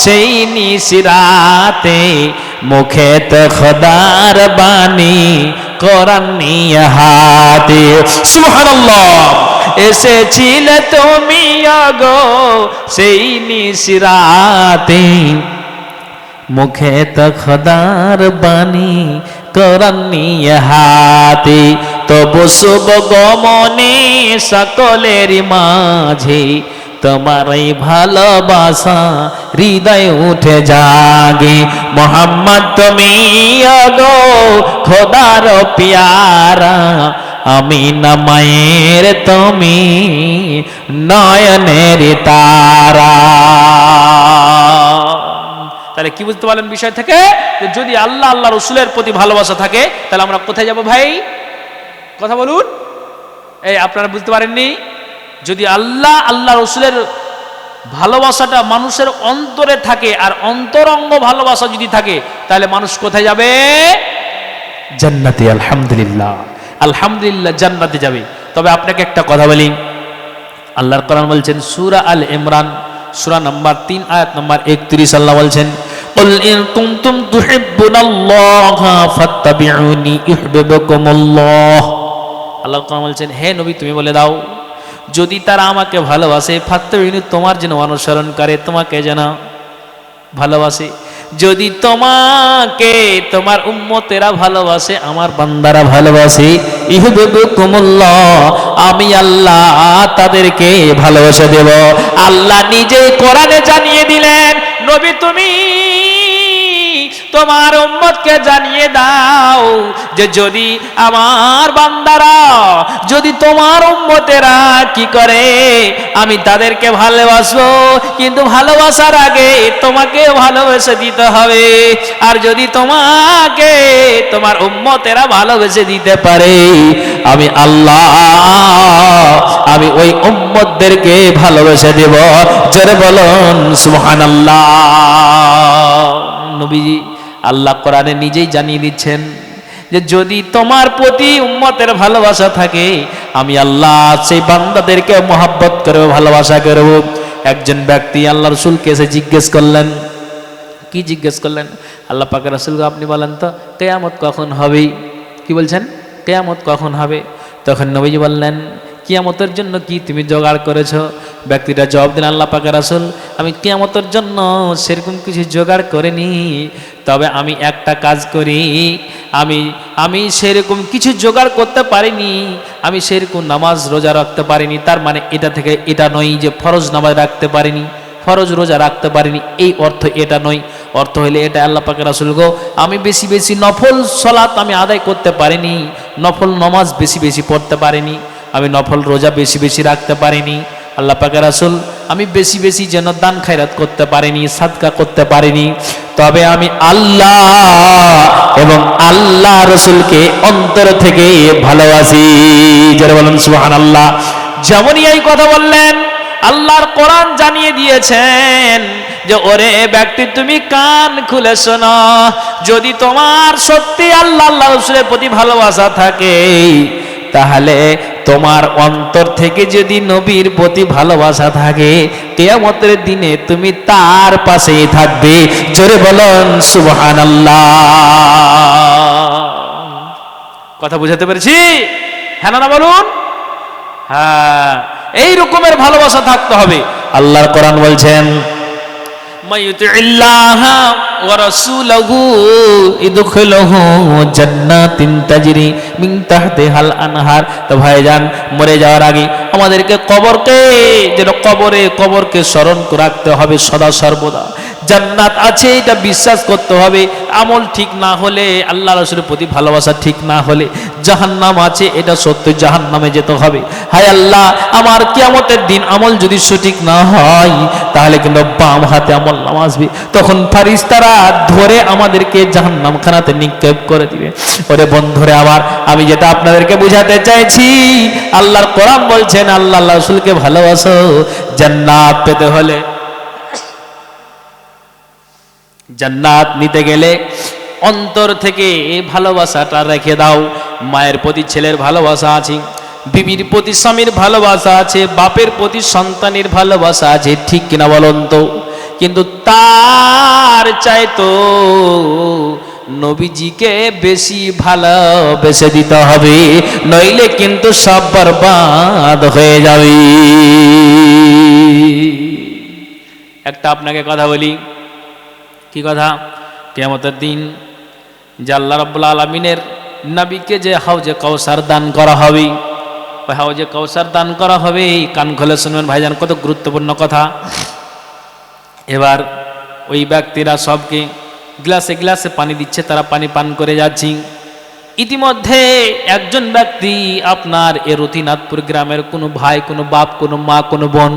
সেই নিশরাতে, মুখে তো খোদার বাণী কোরআন নিয়ে হাতে। সুবহানাল্লাহ। এসেছিল তুমি আগো সেই নিশরাতে, মুখে তো খোদার বাণী কোরআন নিয়ে হাতে। তবু শুভ গমনে সকলের মাঝে তোমার এই ভালোবাসা হৃদয় উঠে জাগে। মোহাম্মদ তুমি আগো খোদার পিয়ারা, আমি না মায়ের তুমি নয়নের তারা। তাহলে কি বুঝতে পারলেন বিষয় থেকে? যদি আল্লাহ আল্লাহ রসুলের প্রতি ভালোবাসা থাকে তাহলে আমরা কোথায় যাব ভাই? কথা বলুন। এই আপনারা বুঝতে পারেননি? যদি আল্লাহ আল্লাহ রসুলের ভালোবাসাটা মানুষের অন্তরে থাকে, আর অন্তরঙ্গ ভালোবাসা যদি থাকে, তাহলে মানুষ কোথায় যাবে? জান্নাতে। আলহামদুলিল্লাহ, আলহামদুলিল্লাহ, জান্নাতে যাবে। তবে আপনাকে একটা কথা বলি, আল্লাহর কোরআন বলছেন সূরা আল ইমরান সূরা নাম্বার 3 আয়াত নাম্বার 31, আল্লাহ বলছেন, কুল ইন কুনতুম তুহিব্বুনাল্লাহা ফাত্তাবিউনি ইউহিব্বুকুমুল্লাহ। আল্লাহ কোরআন বলছেন, হে নবী তুমি বলে দাও, যদি তারা আমাকে ভালোবাসে, ফাত্তাবিউনি তোমার যেন অনুসরণ করে, তোমাকে যেন ভালোবাসে। যদি তোমাকে তোমার উম্মতেরা ভালোবাসে, আমার বান্দারা ভালোবাসে, ইউহিব্বুকুমুল্লাহ, আমি আল্লাহ তাদেরকে ভালোবাসা দেব। আল্লাহ নিজেই কোরআনে জানিয়ে দিলেন, নবী তুমি তোমার উম্মতকে জানিয়ে দাও যে যদি আমার বান্দারা, যদি তোমার উম্মতেরা কি করে, আমি তাদেরকে ভালোবাসবো, কিন্তু ভালোবাসার আগে তোমাকে ভালোবেসে দিতে হবে। আর যদি তোমাকে তোমার উম্মতেরা ভালোবেসে দিতে পারে, আমি আল্লাহ আমি ওই উম্মতদেরকে ভালোবেসে দেব। জোরে বলুন সুবহানাল্লাহ। নবীজি আল্লাহ কোরআনে নিজেই জানিয়ে দিচ্ছেন যে যদি তোমার প্রতি উম্মতের ভালোবাসা থাকে, আমি আল্লাহ সেই বান্দাদেরকে মহব্বত করব, ভালোবাসা করব। একজন ব্যক্তি আল্লাহ রাসূলকে এসে জিজ্ঞেস করলেন, কি জিজ্ঞেস করলেন? আল্লাহ পাকের রাসূলকে আপনি বলেন তো কিয়ামত কখন হবে? কি বলছেন? কিয়ামত কখন হবে? তখন নবীজি বললেন, কিয়ামতের জন্য কি তুমি জোগাড় করেছো? ব্যক্তিটা জবাব দিলেন, আল্লাহ পাকের রাসূল আমি কিয়ামতের জন্য সেরকম কিছু জোগাড় করিনি, তবে আমি একটা কাজ করি, আমি সেরকম কিছু জোগাড় করতে পারিনি, আমি সেরকম নামাজ রোজা রাখতে পারিনি। তার মানে এটা থেকে এটা নয় যে ফরজ নামাজ রাখতে পারিনি, ফরজ রোজা রাখতে পারিনি, এই অর্থ এটা নয়। অর্থ হইলে এটা, আল্লাহ পাকের রাসূল গো আমি বেশি বেশি নফল সালাত আমি আদায় করতে পারিনি, নফল নামাজ বেশি বেশি পড়তে পারিনি, আমি নফল রোজা বেশি বেশি রাখতে পারিনি। আল্লাহ পাকের রাসূল আমি বেশি বেশি যেন দান খায়রাত করতে পারিনি, সাদকা করতে পারিনি, তবে আমি আল্লাহ এবং আল্লাহ রাসূলকে অন্তর থেকে ভালোবাসি। যারা বলেন সুবহানাল্লাহ। যেমনই এই কথা বললেন, আল্লাহর কোরআন জানিয়ে দিয়েছেন যে ওরে ব্যক্তি তুমি কান খুলে শোনো, যদি তোমার সত্যি আল্লাহ আল্লাহ রাসূলের প্রতি ভালোবাসা থাকে, তাহলে তোমার অন্তর থেকে যদি নবীর প্রতি ভালোবাসা থাকে, কিয়ামতের দিনে তুমি তার পাশেই থাকবে। জোরে বলুন সুবহানাল্লাহ। কথা বুঝাতে পেরেছি? হ্যাঁ না বলুন? হ্যাঁ, এই রকমের ভালোবাসা থাকতে হবে। আল্লাহর কোরআন বলছেন, মাইয়ুতিল্লাহা ওয়া রাসূলুহু ইদখিলহু জান্নাতিন তাজরি মিন তাহতিহাল আনহার। তো ভাইজান, মরে যাওয়ার আগে আমাদেরকে কবরকে স্মরণ রাখতে হবে সদা সর্বদা। জান্নাত আছে এটা বিশ্বাস করতে হবে। আমল ঠিক না হলে, আল্লাহ রাসূলের প্রতি ভালোবাসা ঠিক না হলে জাহান্নাম আছে এটা সত্য, জাহান্নামে যেতে হবে। হায় আল্লাহ, আমার কিয়ামতের দিন আমল যদি সঠিক না হয় তাহলে কিন্তু বাম হাতে আমল নাম আসবে, তখন ফারিস্তারা ধরে আমাদেরকে জাহান্নামখানাতে নিক্ষেপ করে দিবে। ওরে বন্ধুরে আমার, আমি যেটা আপনাদেরকে বুঝাতে চাইছি, আল্লাহর কোরআন বলছেন আল্লাহ রাসূলকে ভালোবাসো। জান্নাত পেতে হলে, জান্নাত নিতে গেলে অন্তর থেকে ভালোবাসাটা রেখে দাও। মায়ের প্রতি ছেলের ভালোবাসা আছে, বিবির প্রতি স্বামীর ভালোবাসা আছে, বাপের প্রতি সন্তানের ভালোবাসা আছে, ঠিক কিনা বলুন তো? কিন্তু তার চাইতো নবীজিকে বেশি ভালোবেসে দিতে হবে, নইলে কিন্তু সব বরবাদ হয়ে যাবে। একটা আপনাকে কথা বলি। কি কথা? কিয়ামতের দিন যে আল্লাহ রাব্বুল আলামিনের নবীকে যে হাউজে কাউসার দান করা হবে, ওই হাউজে কাউসার দান করা হবে, কান খুলে শুনবেন ভাইজান, কত গুরুত্বপূর্ণ কথা। এবার ওই ব্যক্তিরা সবকে গ্লাসে গ্লাসে পানি দিচ্ছে, তারা পানি পান করে যাচ্ছি। ইতিমধ্যে একজন ব্যক্তি আপনার এ রতিনাথপুর গ্রামের কোনো ভাই, কোনো বাপ, কোনো মা, কোনো বোন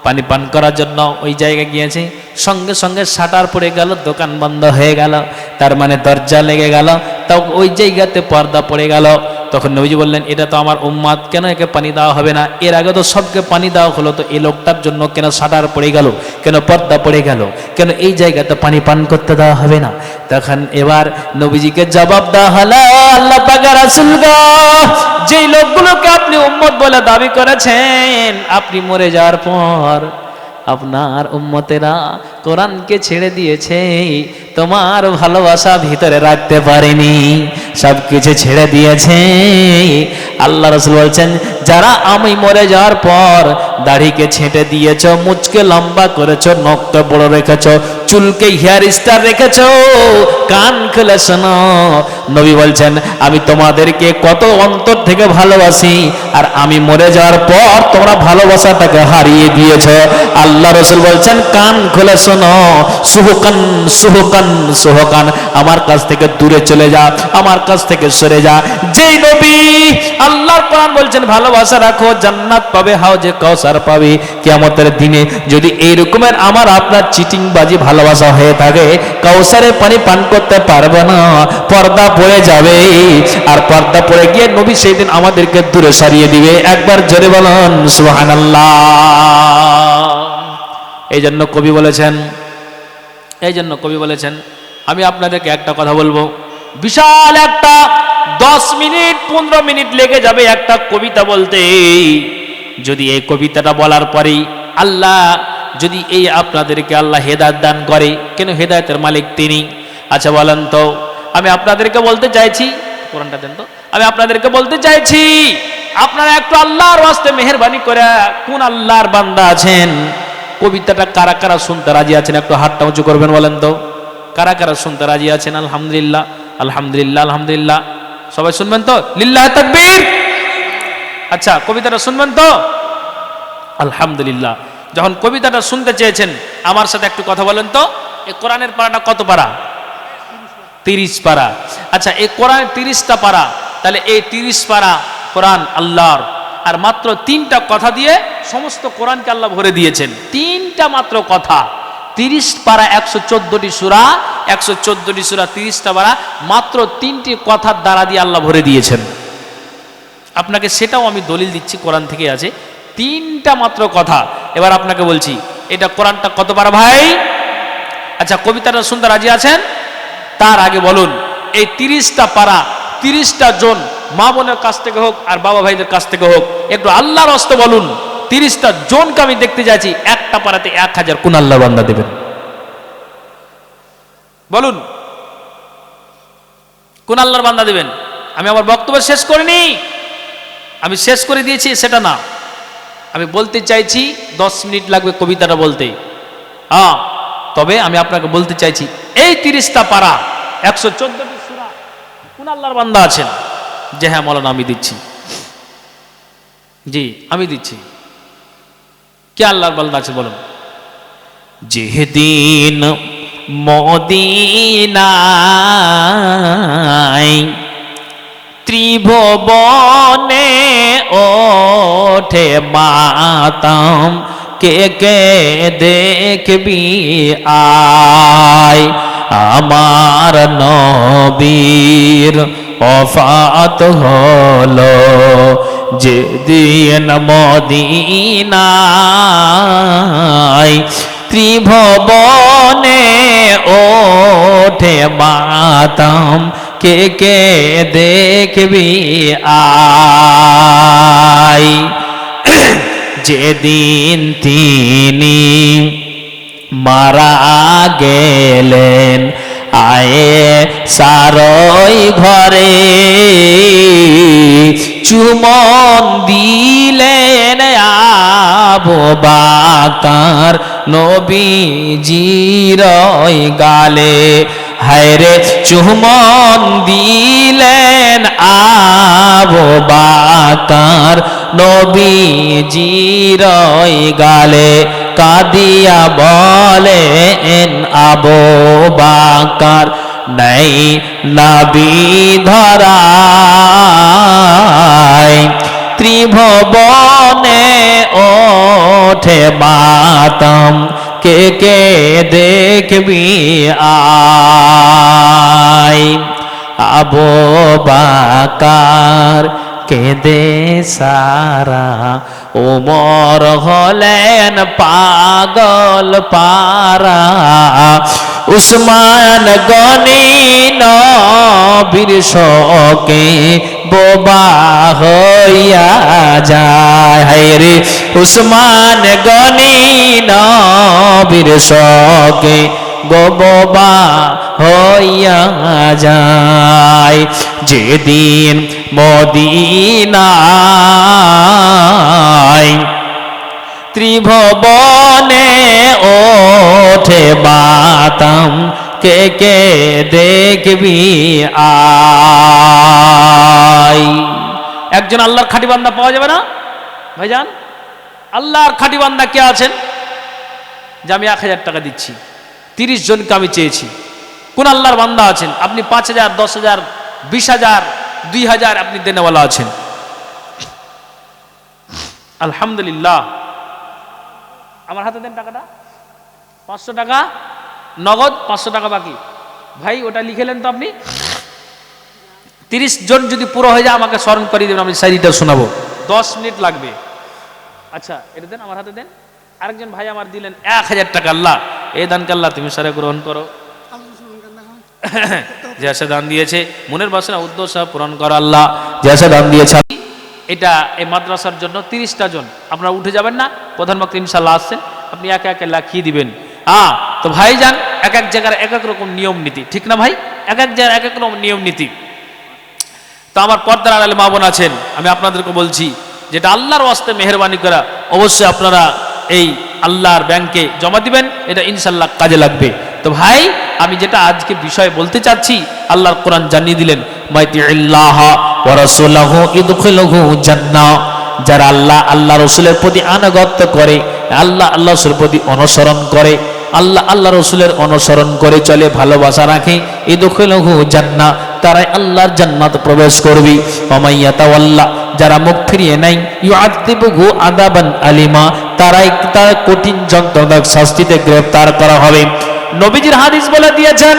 পানি পান করার জন্য ওই জায়গায় গিয়েছে। সঙ্গে সঙ্গে শাটার পড়ে গেল, দোকান বন্ধ হয়ে গেল, তার মানে দরজা লেগে গেল, তাও ওই জায়গাতে পর্দা পড়ে গেল। তখন নবীজি বললেন, এটা তো আমার উম্মাত, কেন একে পানি দেওয়া হবে না? এর আগে তো সবকে পানি দেওয়া হলো, তো এই লোকটার জন্য কেন শাটার পড়ে গেল, কেন পর্দা পড়ে গেল, কেন এই জায়গাতে পানি পান করতে দেওয়া হবে না? তখন এবার নবীজিকে জবাব দেওয়া হলো, আল্লাহ পাকের রাসূল গো, যেই লোকগুলোকে আপনি উম্মত বলে দাবি করেছেন, আপনি মরে যাওয়ার পর আপনার উম্মতেরা কোরআনকে ছেড়ে দিয়েছে, তোমার ভালোবাসা ভিতরে রাখতে পারেনি, সব কিছু ছেড়ে দিয়েছে। আল্লাহ রাসূল বলছেন, যারা আমি মরে যাওয়ার পর দাড়িকে ছেঁটে দিয়েছ, মুচকে লম্বা করেছ, নখকে বড় রেখেছ, চুলকে হেয়ার স্টার রেখেছ, কান খুলে শোনো, নবী বলছেন আমি তোমাদেরকে কত অন্তর থেকে ভালোবাসি, আর আমি মরে যাওয়ার পর তোমরা ভালোবাসাটাকে হারিয়ে দিয়েছ। আল্লাহ রাসূল বলছেন, কান খুলে শোনো, সুহকান সুহকান সুহকান, আমার কাছ থেকে দূরে চলে যা, আমার কাছ থেকে সরে যা। যেই নবী, আল্লাহর কোরআন বলছেন ভালোবাসা রাখো, জান্নাত পাবে, হাউজে কাউসার পাবে। কিয়ামতের দিনে যদি এই রকমের আমার আপনার চিটিংবাজি ভালোবাসা হয়ে থাকে, কাউসারের পানি পান করতে পারবে না, পর্দা পড়ে যাবে, আর পর্দা পড়ে গিয়ে নবী সেই দিন আমাদেরকে দূরে সরিয়ে দিবে। একবার জোরে বলুন সুবহানাল্লাহ। এই জন্য কবি বলেছেন, আমি আপনাদেরকে একটা কথা বলবো, বিশাল একটা 10 মিনিট 15 মিনিট লেগে যাবে একটা কবিতা বলতে। যদি এই কবিতাটা বলার পরেই আল্লাহ যদি এই আপনাদেরকে আল্লাহ হেদায়েত দান করে, কেন হেদায়েতের মালিক তিনি। আচ্ছা বলেন তো, আমি আপনাদেরকে বলতে চাইছি, কোরআনটা দেন তো, আমি আপনাদেরকে বলতে চাইছি, আপনারা একটু আল্লাহর ওয়াস্তে মেহেরবানি করে, কোন আল্লাহর বান্দা আছেন কবিতাটা কারা কারা শুনতে রাজি আছেন? একটু হাতটা উঁচু করবেন, বলেন তো কারা কারা শুনতে রাজি আছেন? আলহামদুলিল্লাহ, আলহামদুলিল্লাহ, আলহামদুলিল্লাহ। সবাই শুনবেন তো? লিল্লাহি তাকবীর। আচ্ছা, কবিতাটা শুনবেন তো? আলহামদুলিল্লাহ। যখন কবিতাটা শুনতে চেয়েছেন, আমার সাথে একটু কথা বলেন তো, এই কোরআনের পারাটা কত পারা? 30 পারা। আচ্ছা, এই কোরআনের 30টা পারা, তাহলে এই 30 পারা কোরআন আল্লাহর, আর মাত্র 3টা কথা দিয়ে সমস্ত কোরআনকে আল্লাহ ভরে দিয়েছেন। 3টা মাত্র কথা, 30 পারা, 114টি সূরা, 114টি সূরা, 30টা পারা, মাত্র 3টি কথার দ্বারা দিয়ে আল্লাহ ভরে দিয়েছেন। আপনাকে সেটাও আমি দলিল দিচ্ছি, কোরআন থেকে আছে, 3টা মাত্র কথা। এবার আপনাকে বলছি, এটা কোরআনটা কত পারা ভাই? আচ্ছা, কবিতাটা শুনতে রাজি আছেন? তার আগে বলুন, এই 30টা পারা, 30টা জন মা বোনের কাছ থেকে হোক আর বাবা ভাইদের কাছ থেকে হোক, একটু আল্লাহর হস্তে বলুন, 30টা জনকে আমি দেখতে যাচ্ছি, একটা পাড়াতে 1000 কোন আল্লাহর বান্দা দেবেন? বলুন, কোন আল্লাহর বান্দা দেবেন? আমি আমার বক্তব্য শেষ করিনি, আমি শেষ করে দিয়েছি সেটা না, আমি বলতে চাইছি 10 মিনিট লাগবে কবিতাটা বলতে। হ্যাঁ, তবে আমি আপনাকে বলতে চাইছি এই 30টা পারা 114টি সূরা কোন আল্লাহর বান্দা আছেন? যে হ্যাঁ মৌলানা আমি দিচ্ছি, জি আমি দিচ্ছি। কে আল্লাহর বান্দা আছে বলুন? যেদিন মদিনায় ত্রিভুবনে ওঠে মাতাম, কে কে দেখবি আয়, আমার নবীর ওফাত হলো যেদিন মদিনায় ত্রিভুবনে ওঠে মাতাম, কে কে দেখবি আয়। যেদিন তিনি মারা গেলেন আয়ে সারই ঘরে, চুমন দিলেন আবু বকর নবীজির গালে, হায়রে চুমন দিলেন আবু বকর নবীজির গালে, কাদিয়া বলেন আবু বকর নাই নবী ধরায়, ত্রিভুবনে ওঠে মাতাম, কে কে দেখবি আয়। আবু বকর কেঁদে সারা, ওমর হলেন পাগল পারা, উসমান গনি নবীর শোকে বোবা হইয়া যায়, হায়রে উসমান গনি নবীর শোকে বোবা হইয়া যায়। যেদিন মদিনায় ত্রিভুবনে ওঠে মাতাম, কে কে দেখবি আয়। একজন আল্লাহর খাঁটি বান্দা পাওয়া যাবে না ভাইজান? আল্লাহর খাঁটি বান্দা কে আছেন যে আমি 1000 টাকা দিচ্ছি? 30 জনকে আমি চেয়েছি। কোন আল্লাহর বান্দা আছেন আপনি 5000, 10,000, 20,000, 2,000 আপনি দেনেওয়ালা আছেন? আলহামদুলিল্লাহ। আমার হাতে দেন টাকাটা, 500 টাকা নগদ, 500 টাকা বাকি। ভাই ওটা লিখেলেন তো আপনি? 30 জন যদি পুরো হয়ে যায় আমাকে স্মরণ করিয়ে দেবেন, আমি শায়রিটা শোনাবো, 10 মিনিট লাগবে। আচ্ছা এটা দেন, আমার হাতে দেন। আরেকজন ভাই আমার দিলেন 1000 টাকা। আল্লাহ এই দানকে আল্লাহ তুমি সারে গ্রহণ করো। যে দান দিয়েছে মনের বাসনা উদ্দেশ্য পূরণ করো আল্লাহ, যে দান দিয়েছে। এটা এই মাদ্রাসার জন্য 30টা জন আপনারা উঠে যাবেন না, প্রধান বক্তা ইনশাআল্লাহ আসছেন, আপনি একে একে লিখিয়ে দিবেন। তো ভাই যান, এক এক জায়গার এক এক রকম নিয়ম নীতি, ঠিক না ভাই? এক এক জায়গার এক এক রকম নিয়ম নীতি। তো আমার পর্দার আড়ালে মা বোন আছেন, আমি আপনাদেরকে বলছি যেটা আল্লাহর ওয়াস্তে মেহেরবানি করা, অবশ্যই আপনারা এই আল্লাহর ব্যাংকে জমা দিবেন, এটা ইনশাআল্লাহ কাজে লাগবে। তো ভাই আমি যেটা আজকে বিষয় বলতে চাচ্ছি, আল্লাহর কোরআন জানিয়ে দিলেন মাইতিল্লাহ ওয়া রাসূলুহু ইদখিলুহু জান্নাহ। যারা আল্লাহ রাসূলের প্রতি আনুগত্য করে, আল্লাহ রাসূলের প্রতি অনুসরণ করে, আল্লাহ রাসূলের অনুসরণ করে চলে, ভালোবাসা রাখে, ইদখিলুহু জান্নাহ, তারাই আল্লাহর জান্নাত প্রবেশ করবে। ওয়া মাইয়াতাওয়াল্লা, যারা মুখ ফিরিয়ে নেয়, ইউআযিবুহু আযাবান আলিমা, তারা কঠিন যন্ত্রণাদায়ক শাস্তিতে গ্রেফতার করা হবে। নবীজির হাদিস বলে দিয়েছেন,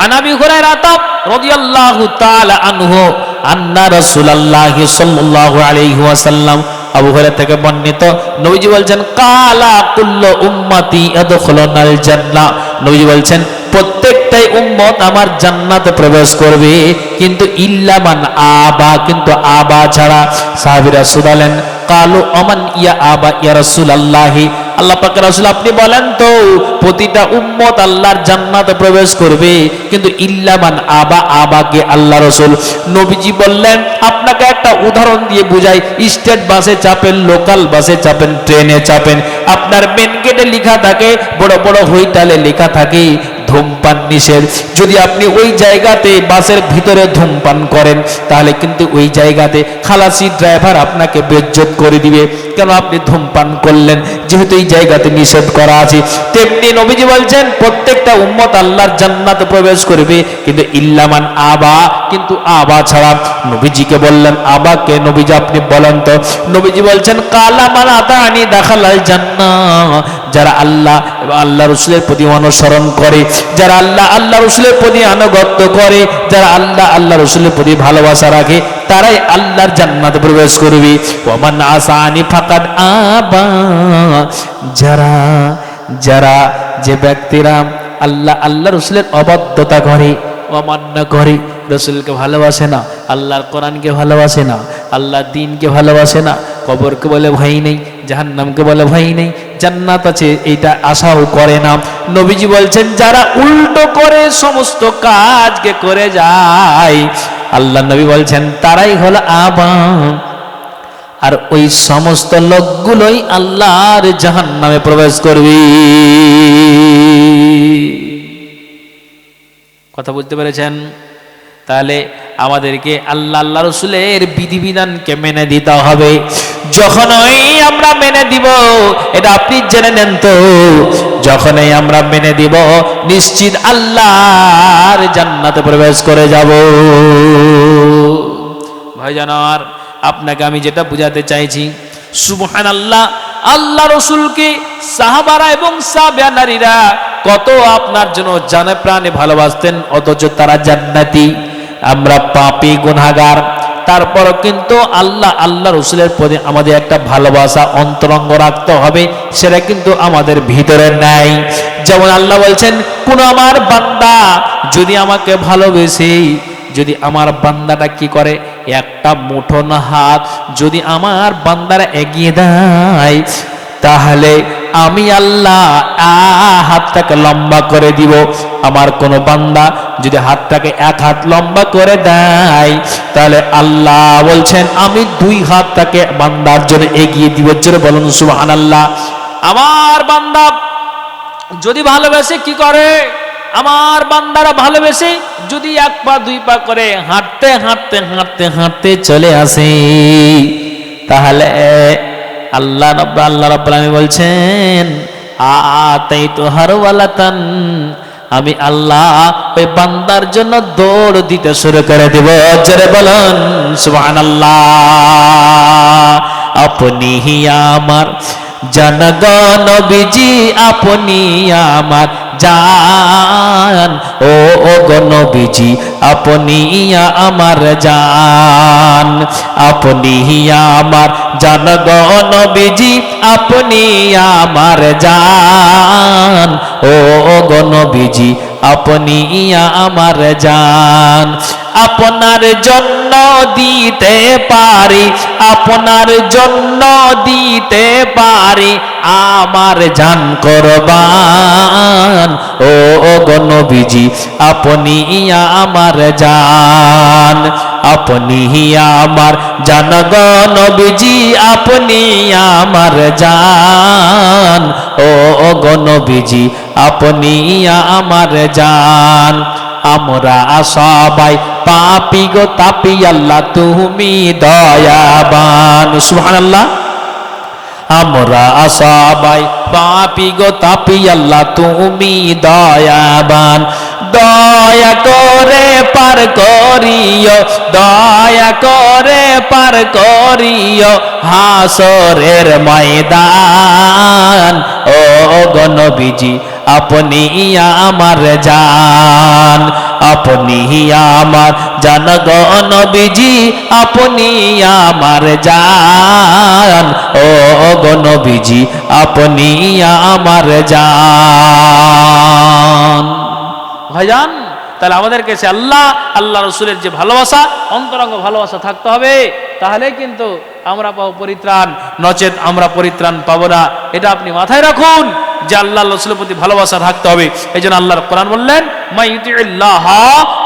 আন আবি হুরায়রা রাদিয়াল্লাহু তাআলা আনহু আন্না রাসূলুল্লাহ সাল্লাল্লাহু আলাইহি ওয়াসাল্লাম, আবু হুরায়রা থেকে বর্ণিত, নবীজি বলছেন কালা কুল্লু উম্মতি ইয়াদখুলুনাল জান্নাহ, নবীজি বলছেন প্রত্যেকটাই উম্মত আমার জান্নাতে প্রবেশ করবে, কিন্তু ইল্লা মান আবা, কিন্তু আবা ছাড়া। সাহাবীরা শুধালেন কালু আমান ইয়া আবা ইয়া রাসূলুল্লাহ, আল্লাহ পাকের রাসূল আপনি বলেন তো প্রতিটা উম্মত আল্লাহর জান্নাতে প্রবেশ করবে, কিন্তু ইল্লা মান আবা, আবাকে আল্লাহ রাসূল নবীজি বললেন আপনাকে একটা উদাহরণ দিয়ে বুঝাই। স্টেট বাসে চাপেন, লোকাল বাসে চাপেন, ট্রেনে চাপেন, আপনার মেন গেটে লেখা থাকে, বড় বড় হইটালে লেখা থাকে ধূমপান নিষেধ। যদি আপনি ওই জায়গাতে বাসের ভিতরে ধূমপান করেন তাহলে কিন্তু ওই জায়গাতে খালাসি ড্রাইভার আপনাকে বেজ্জত করে দিবে, কেন আপনি ধূমপান করলেন, যেহেতু এই জায়গাতে নিষেধ করা আছে। তেমনি নবীজি বলছেন প্রত্যেকটা উম্মত আল্লাহর জান্নাতে প্রবেশ করবে, কিন্তু ইল্লামান আবা, কিন্তু আবা ছাড়া। নবীজিকে বললেন আবাকে, নবীজি আপনি বলেন তো। নবীজি বলছেন কালা মান আতানি দাখালাল জান্নাহ, যারা আল্লাহ আল্লাহ রাসূলের প্রতি অনুসরণ করে, যারা আল্লাহ রাসূলের প্রতি আনুগত্য করে, যারা আল্লাহ রাসূলের প্রতি ভালোবাসা রাখে, তারাই আল্লাহর জান্নাতে প্রবেশ করবে। ওয়ামান আসানি ফাকাদ আবা, যারা যে ব্যক্তিরা আল্লাহ রাসূলের অবাধ্যতা করে, অমান্য করে, রাসূলকে ভালোবাসে না, আল্লাহর কোরআনকে ভালোবাসে না, আল্লাহর দ্বীনকে ভালোবাসে না, কবরকে বলে ভয় নেই, জাহান্নামকে বলে ভয় নেই, জান্নাত আছে এইটা আশাও করে না। নবীজি বলছেন যারা উল্টো করে সমস্ত কাজকে করে যায়, আল্লাহ নবী বলছেন তারাই হলো আবা, আর ওই সমস্ত লোকগুলোই আল্লাহর জাহান্নামে প্রবেশ করবে। কথা বুঝতে পেরেছেন? তাহলে আমাদেরকে আল্লাহ রাসূলের বিধিবিধানকে মেনে দিতে হবে। যখনই আমরা মেনে দিব, এটা আপনি জেনে নেন তো, যখনই আমরা মেনে দিব নিশ্চিত আল্লাহর জান্নাতে প্রবেশ করে যাব। ভাইজান আমার, আপনাকে আমি যেটা বুঝাতে চাইছি, সুবহানাল্লাহ, আল্লাহ রাসূলকে সাহাবারা এবং সাহাবা নারীরা কত আপনার জন্য জানে প্রাণে ভালোবাসতেন, অথচ তারা জান্নাতি, আমরা পাপী গুনাহগার। তারপর কিন্তু আল্লাহ রাসূলের প্রতি আমাদের একটা ভালোবাসা অন্তরঙ্গ রাখতে হবে, সেটা কিন্তু আমাদের ভিতরে নাই। যেমন আল্লাহ বলছেন কোন আমার বান্দা যদি আমাকে ভালোবেসে, যদি আমার বান্দাটা কি করে, একটা মুঠোন হাত যদি আমার বান্দারা এগিয়ে দেয়, তাহলে আমি আল্লাহ হাতটাকে লম্বা করে দিব। আমার কোন বান্দা যদি হাতটাকে এক হাত লম্বা করে দেয়, তাহলে আল্লাহ বলছেন আমি 2 হাতটাকে বান্দার জন্য এগিয়ে দিব। জোরে বলুন সুবহানাল্লাহ। আমার বান্দা যদি ভালোবেসে কি করে, আমার বান্দারা ভালোবেসে যদি 1 পা 2 পা করে হাঁটতে হাঁটতে হাঁটতে হাঁটতে চলে আসে, তাহলে আল্লাহ রাব্বুল আলামিন বলছেন আতাইতু হারওয়ালাতান, আমি আল্লাহ ওই বান্দার জন্য দৌড় দিতে শুরু করে দেব। জোরে বলুন সুবহানাল্লাহ। আপনি হি আমার জনগণ নবীজি, আপনি আমার জান, ও গো নবীজি আপনি আমার জান, আপনি আমার জনগণ নবীজি, আপনি আমার জান, ও গো নবীজি আপনি আমার জান। আপনার জন্য দিতে পারি, আপনার জন্য দিতে পারি আমার জান কুরবান, ও গো নবীজি আপনি আমার জান, আপনি আমার জান গো নবীজি আপনি আমার জান, ও গো নবীজি আপনি আমার জান। আমরা সবাই পাপী গো তাপি, আল্লাহ তুমি দয়াবান। সুবহানাল্লাহ। আমরা সবাই পাপী গো তাপি, আল্লাহ তুমি দয়াবান। দয়া করে পার করিও, দয়া করে পার করিও হাসরের ময়দান, ও গো নবীজি আপনি আমার জান, আপনি আমার জান গো নবীজি আপনি আমার জান, ও গো নবীজি আপনি আমার জান। ভাইজান, তাহলে আমাদের কাছে আল্লাহ রাসূলের যে ভালোবাসা, অন্তরঙ্গ ভালোবাসা থাকতে হবে। তাহলে কিন্তু আমরা পাবো পরিত্রাণ, নচেত আমরা পরিত্রাণ পাবো না। এটা আপনি মাথায় রাখুন যে আল্লাহ রাসূলের প্রতি ভালোবাসা থাকতে হবে। এই জন্য আল্লাহর কোরআন বললেন মাইয়ুতিল্লাহ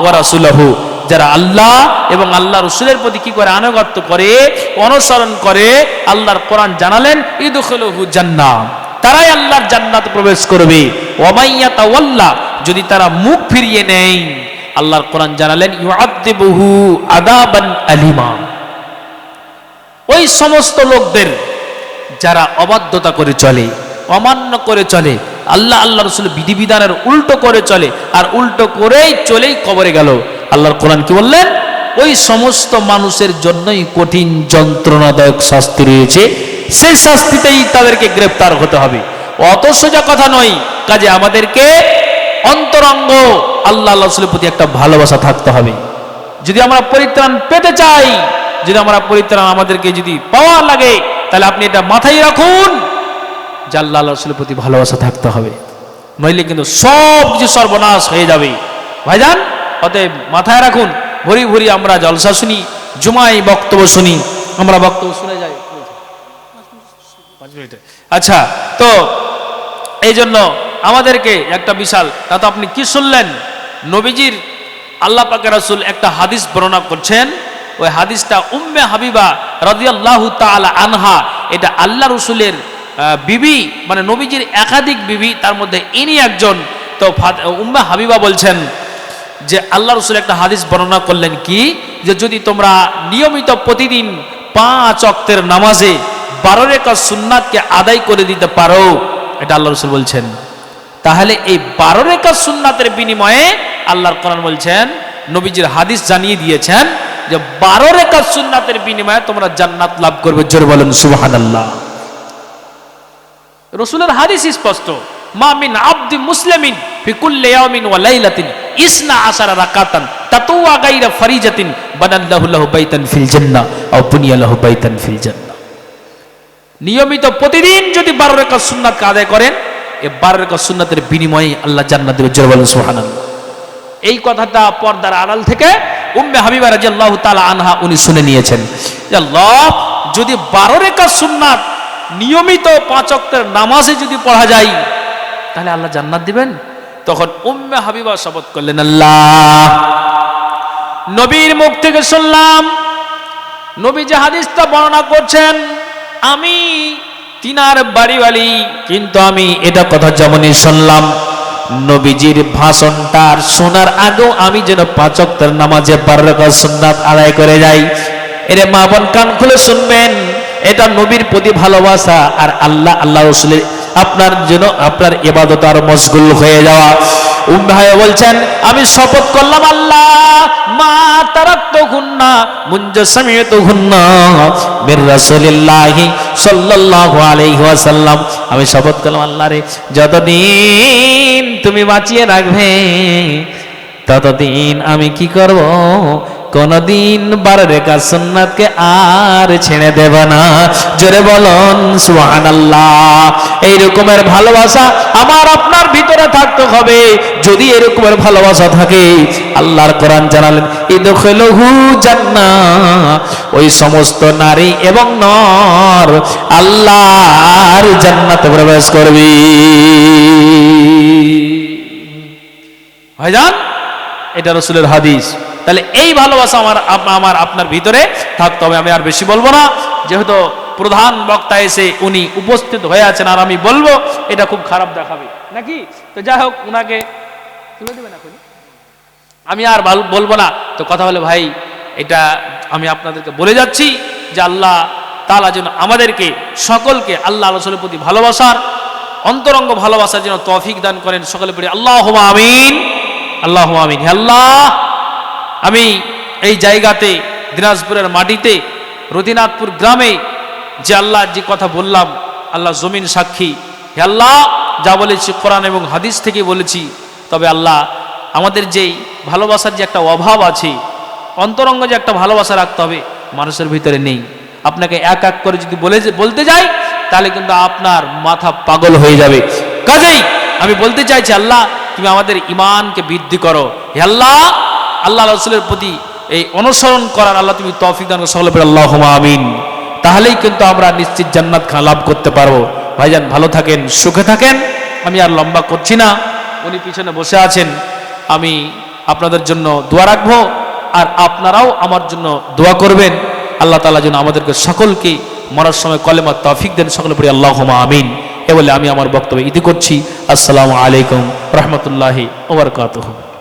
ওয়া রাসূলহু, যারা আল্লাহ এবং আল্লাহ রাসূলের প্রতি কি করে আনুগত্য করে, অনুসরণ করে, আল্লাহর কোরআন জানালেন ইদখুলুহু জান্নাহ, তারাই আল্লাহর জান্নাতে প্রবেশ করবে। ওয়া মাইয়াতাওয়াল্লা, যদি তারা মুখ ফিরিয়ে নেয়, আল্লাহর কোরআন জানালেন ইউআযিবুহু আযাবান আলিমা। ওই সমস্ত লোকদের যারা অবাধ্যতা করে চলে, অমান্য করে চলে, আল্লাহ আল্লাহ রাসূলের বিধিবিধানের উল্টো করে চলে, আর উল্টো করেই চলেই কবরে গেল, আল্লাহর কোরআন কি বললেন? ওই সমস্ত মানুষের জন্যই কঠিন যন্ত্রণাদায়ক শাস্তি রয়েছে, সেই শাস্তিতেই তাদেরকে গ্রেফতার হতে হবে। অত সোজা কথা নয়। কাজে আমাদেরকে অন্তরঙ্গ আল্লাহ রাসূলের প্রতি একটা ভালোবাসা থাকতে হবে। যদি আমরা পরিত্রাণ পেতে চাই, যদি আমরা পরিত্রাণ আমাদেরকে যদি পাওয়া লাগে, তাহলে আপনি এটা মাথায় রাখুন যে আল্লাহ রাসূলের প্রতি ভালোবাসা থাকতে হবে, নইলে কিন্তু সব কিছু সর্বনাশ হয়ে যাবে ভাইজান। অতএব মাথায় রাখুন। ভরি ভরি আমরা জলসা শুনি, জুমায় বক্তব্য শুনি, আমরা বক্তব্য শুনে যাই 5 মিনিটে। আচ্ছা, তো এই জন্য আমাদেরকে একটা বিশাল, তা তো আপনি কি শুনলেন? নবীজির আল্লাহ পাকের রাসূল একটা হাদিস বর্ণনা করছেন। ওই হাদিসটা উম্মে হাবিবা রাদিয়াল্লাহু তাআলা আনহা, এটা আল্লাহ রাসূলের বিবি, মানে নবীজির একাধিক বিবি, তার মধ্যে ইনি একজন। তো উম্মে হাবিবা বলছেন যে আল্লাহ রাসূল একটা হাদিস বর্ণনা করলেন কি, যে যদি তোমরা নিয়মিত প্রতিদিন 5 ওয়াক্তের নামাজে 12 রাকাত সুন্নাতকে আদায় করে দিতে পারো, এটা আল্লাহ রাসূল বলছেন, তাহলে এই 12 রাকাত সুন্নাতের বিনিময়ে আল্লাহর কোরআন বলছেন, নবীজির হাদিস জানিয়ে দিয়েছেন যে 12 রাকাত সুন্নাতের বিনিময়ে তোমরা জান্নাত লাভ করবে। জোরে বলেন সুবহানাল্লাহ। রাসূলের হাদিস স্পষ্ট, মা মিন আবদি মুসলিমিন ফি কুল্লি ইয়াউমিন ওয়া লাইলাতিন 12 রাকাতান তাতুওয়া গায়রা ফারিজাতিন বানাল্লাহু লাহু বাইতান ফিল জান্নাহ আও বুনিয়া লাহু বাইতান ফিল জান্নাহ। নিয়মিত প্রতিদিন যদি 12 রাকাত সুন্নাত আদায় করেন, এই 12 রাকাত সুন্নাতের বিনিময়ে আল্লাহ জান্নাত দেবে। জোরে বলেন সুবহানাল্লাহ। এই কথাটা পর্দার আড়াল থেকে উম্মে হাবিবা রাদিয়াল্লাহু তাআলা আনহা উনি শুনে নিয়েছেন যে আল্লাহ যদি 12 রাকাত সুন্নাত নিয়মিত 5 ওয়াক্তের নামাজে যদি পড়া যায়, তাহলে আল্লাহ জান্নাত দিবেন। তখন উম্মে হাবিবা শপথ করলেন, আল্লাহ, নবীর মুখ থেকে শুনলাম, নবী যে হাদিসটা বর্ণনা করছেন, আমি তিনার বাড়িওয়ালি, কিন্তু আমি এটা কথা যেমনই শুনলাম, নবীজির ভাষণটা শোনার আগেও আমি যেন 5 ওয়াক্তের নামাজে 12 রাকাত সুন্নাত আদায় করে যাই। এরে মা বোন কান খুলে শুনবেন, এটা নবীর প্রতি ভালোবাসা, আর আল্লাহ রাসূলের আপনার জন্য আপনার ইবাদত আর মশগুল হয়ে যাওয়া। উম্মে হাবিবা বলছেন, আমি শপথ করলাম আল্লাহ, মা তারাকতুহুন্না মুনজা সামিআতুহুন্না মির রাসূলিল্লাহি সাল্লাল্লাহু আলাইহি ওয়াসাল্লাম, আমি শপথ করলাম আল্লাহ রে, যতদিন তুমি বাঁচিয়ে রাখবে ততদিন আমি কি করব, কোনদিন 12 রাকাত সুন্নাতকে আর ছেড়ে দেব না। জোরে বলুন সুবহানাল্লাহ। এই রকমের ভালোবাসা আমার আপনার ভিতরে থাকতে হবে। যদি এরকমের ভালোবাসা থাকে, আল্লাহর কোরআন জানালেন ইদখুলুহু জান্নাহ, ওই সমস্ত নারী এবং নর আল্লাহর জান্নাতে প্রবেশ করবে। ভাইজান, এটা রাসূলের হাদিস। তাহলে এই ভালোবাসা আমার আপনার ভিতরে থাকতে হবে। আমি আর বেশি বলবো না, যেহেতু প্রধান বক্তা এসে উনি উপস্থিত হয়ে আছেন, আর আমি বলবো এটা খুব খারাপ দেখাবে নাকি। তো যাই হোক, উনাকে তুলে দেবেন এখন, আমি আর বলবো না। তো কথা হলো ভাই, এটা আমি আপনাদেরকে বলে যাচ্ছি যে আল্লাহ তাআলা যেন আমাদেরকে সকলকে আল্লাহ রাসূলের প্রতি ভালোবাসার, অন্তরঙ্গ ভালোবাসার যেন তৌফিক দান করেন। সকলে পড়ি আল্লাহুম্মা আমিন, আল্লাহুম্মা আমিন। হে আল্লাহ, আমি এই জায়গাতে দিনাজপুরের মাটিতে রদিনাথপুর গ্রামে যে আল্লাহ যে কথা বললাম, আল্লাহ জমিন সাক্ষী, হে আল্লাহ, যা বলেছি কোরআন এবং হাদিস থেকে বলেছি। তবে আল্লাহ, আমাদের যেই ভালোবাসার যে একটা অভাব আছে, অন্তরঙ্গ যে একটা ভালোবাসা রাখতে হবে, মানুষের ভিতরে নেই। আপনাকে এক এক করে যদি বলতে যাই, তাহলে কিন্তু আপনার মাথা পাগল হয়ে যাবে। কাজেই আমি বলতে চাইছি, আল্লাহ তুমি আমাদের ঈমানকে বৃদ্ধি করো। হে আল্লাহ, আল্লাহ রাসূলের প্রতি এই অনুসরণ করার আল্লাহ তুমি তৌফিক দান করো, সকলে বলি আল্লাহুম্মা আমিন। তাহলেই কিন্তু আমরা নিশ্চিত জান্নাত লাভ করতে পারবো। ভাইজান ভালো থাকেন, সুখে থাকেন। আমি আর লম্বা করছি না, উনি পিছনে বসে আছেন, আমি আপনাদের জন্য দোয়া রাখবো আর আপনারাও আমার জন্য দোয়া করবেন। আল্লাহ তাআলা যেন আমাদেরকে সকলকে মরার সময় কলেমা তৌফিক দেন, সকলে পড়ি আল্লাহুম্মা আমিন। এ বলে আমি আমার বক্তব্য ইতি করছি। আসসালামু আলাইকুম রহমতুল্লাহি ওয়া বারাকাতুহু।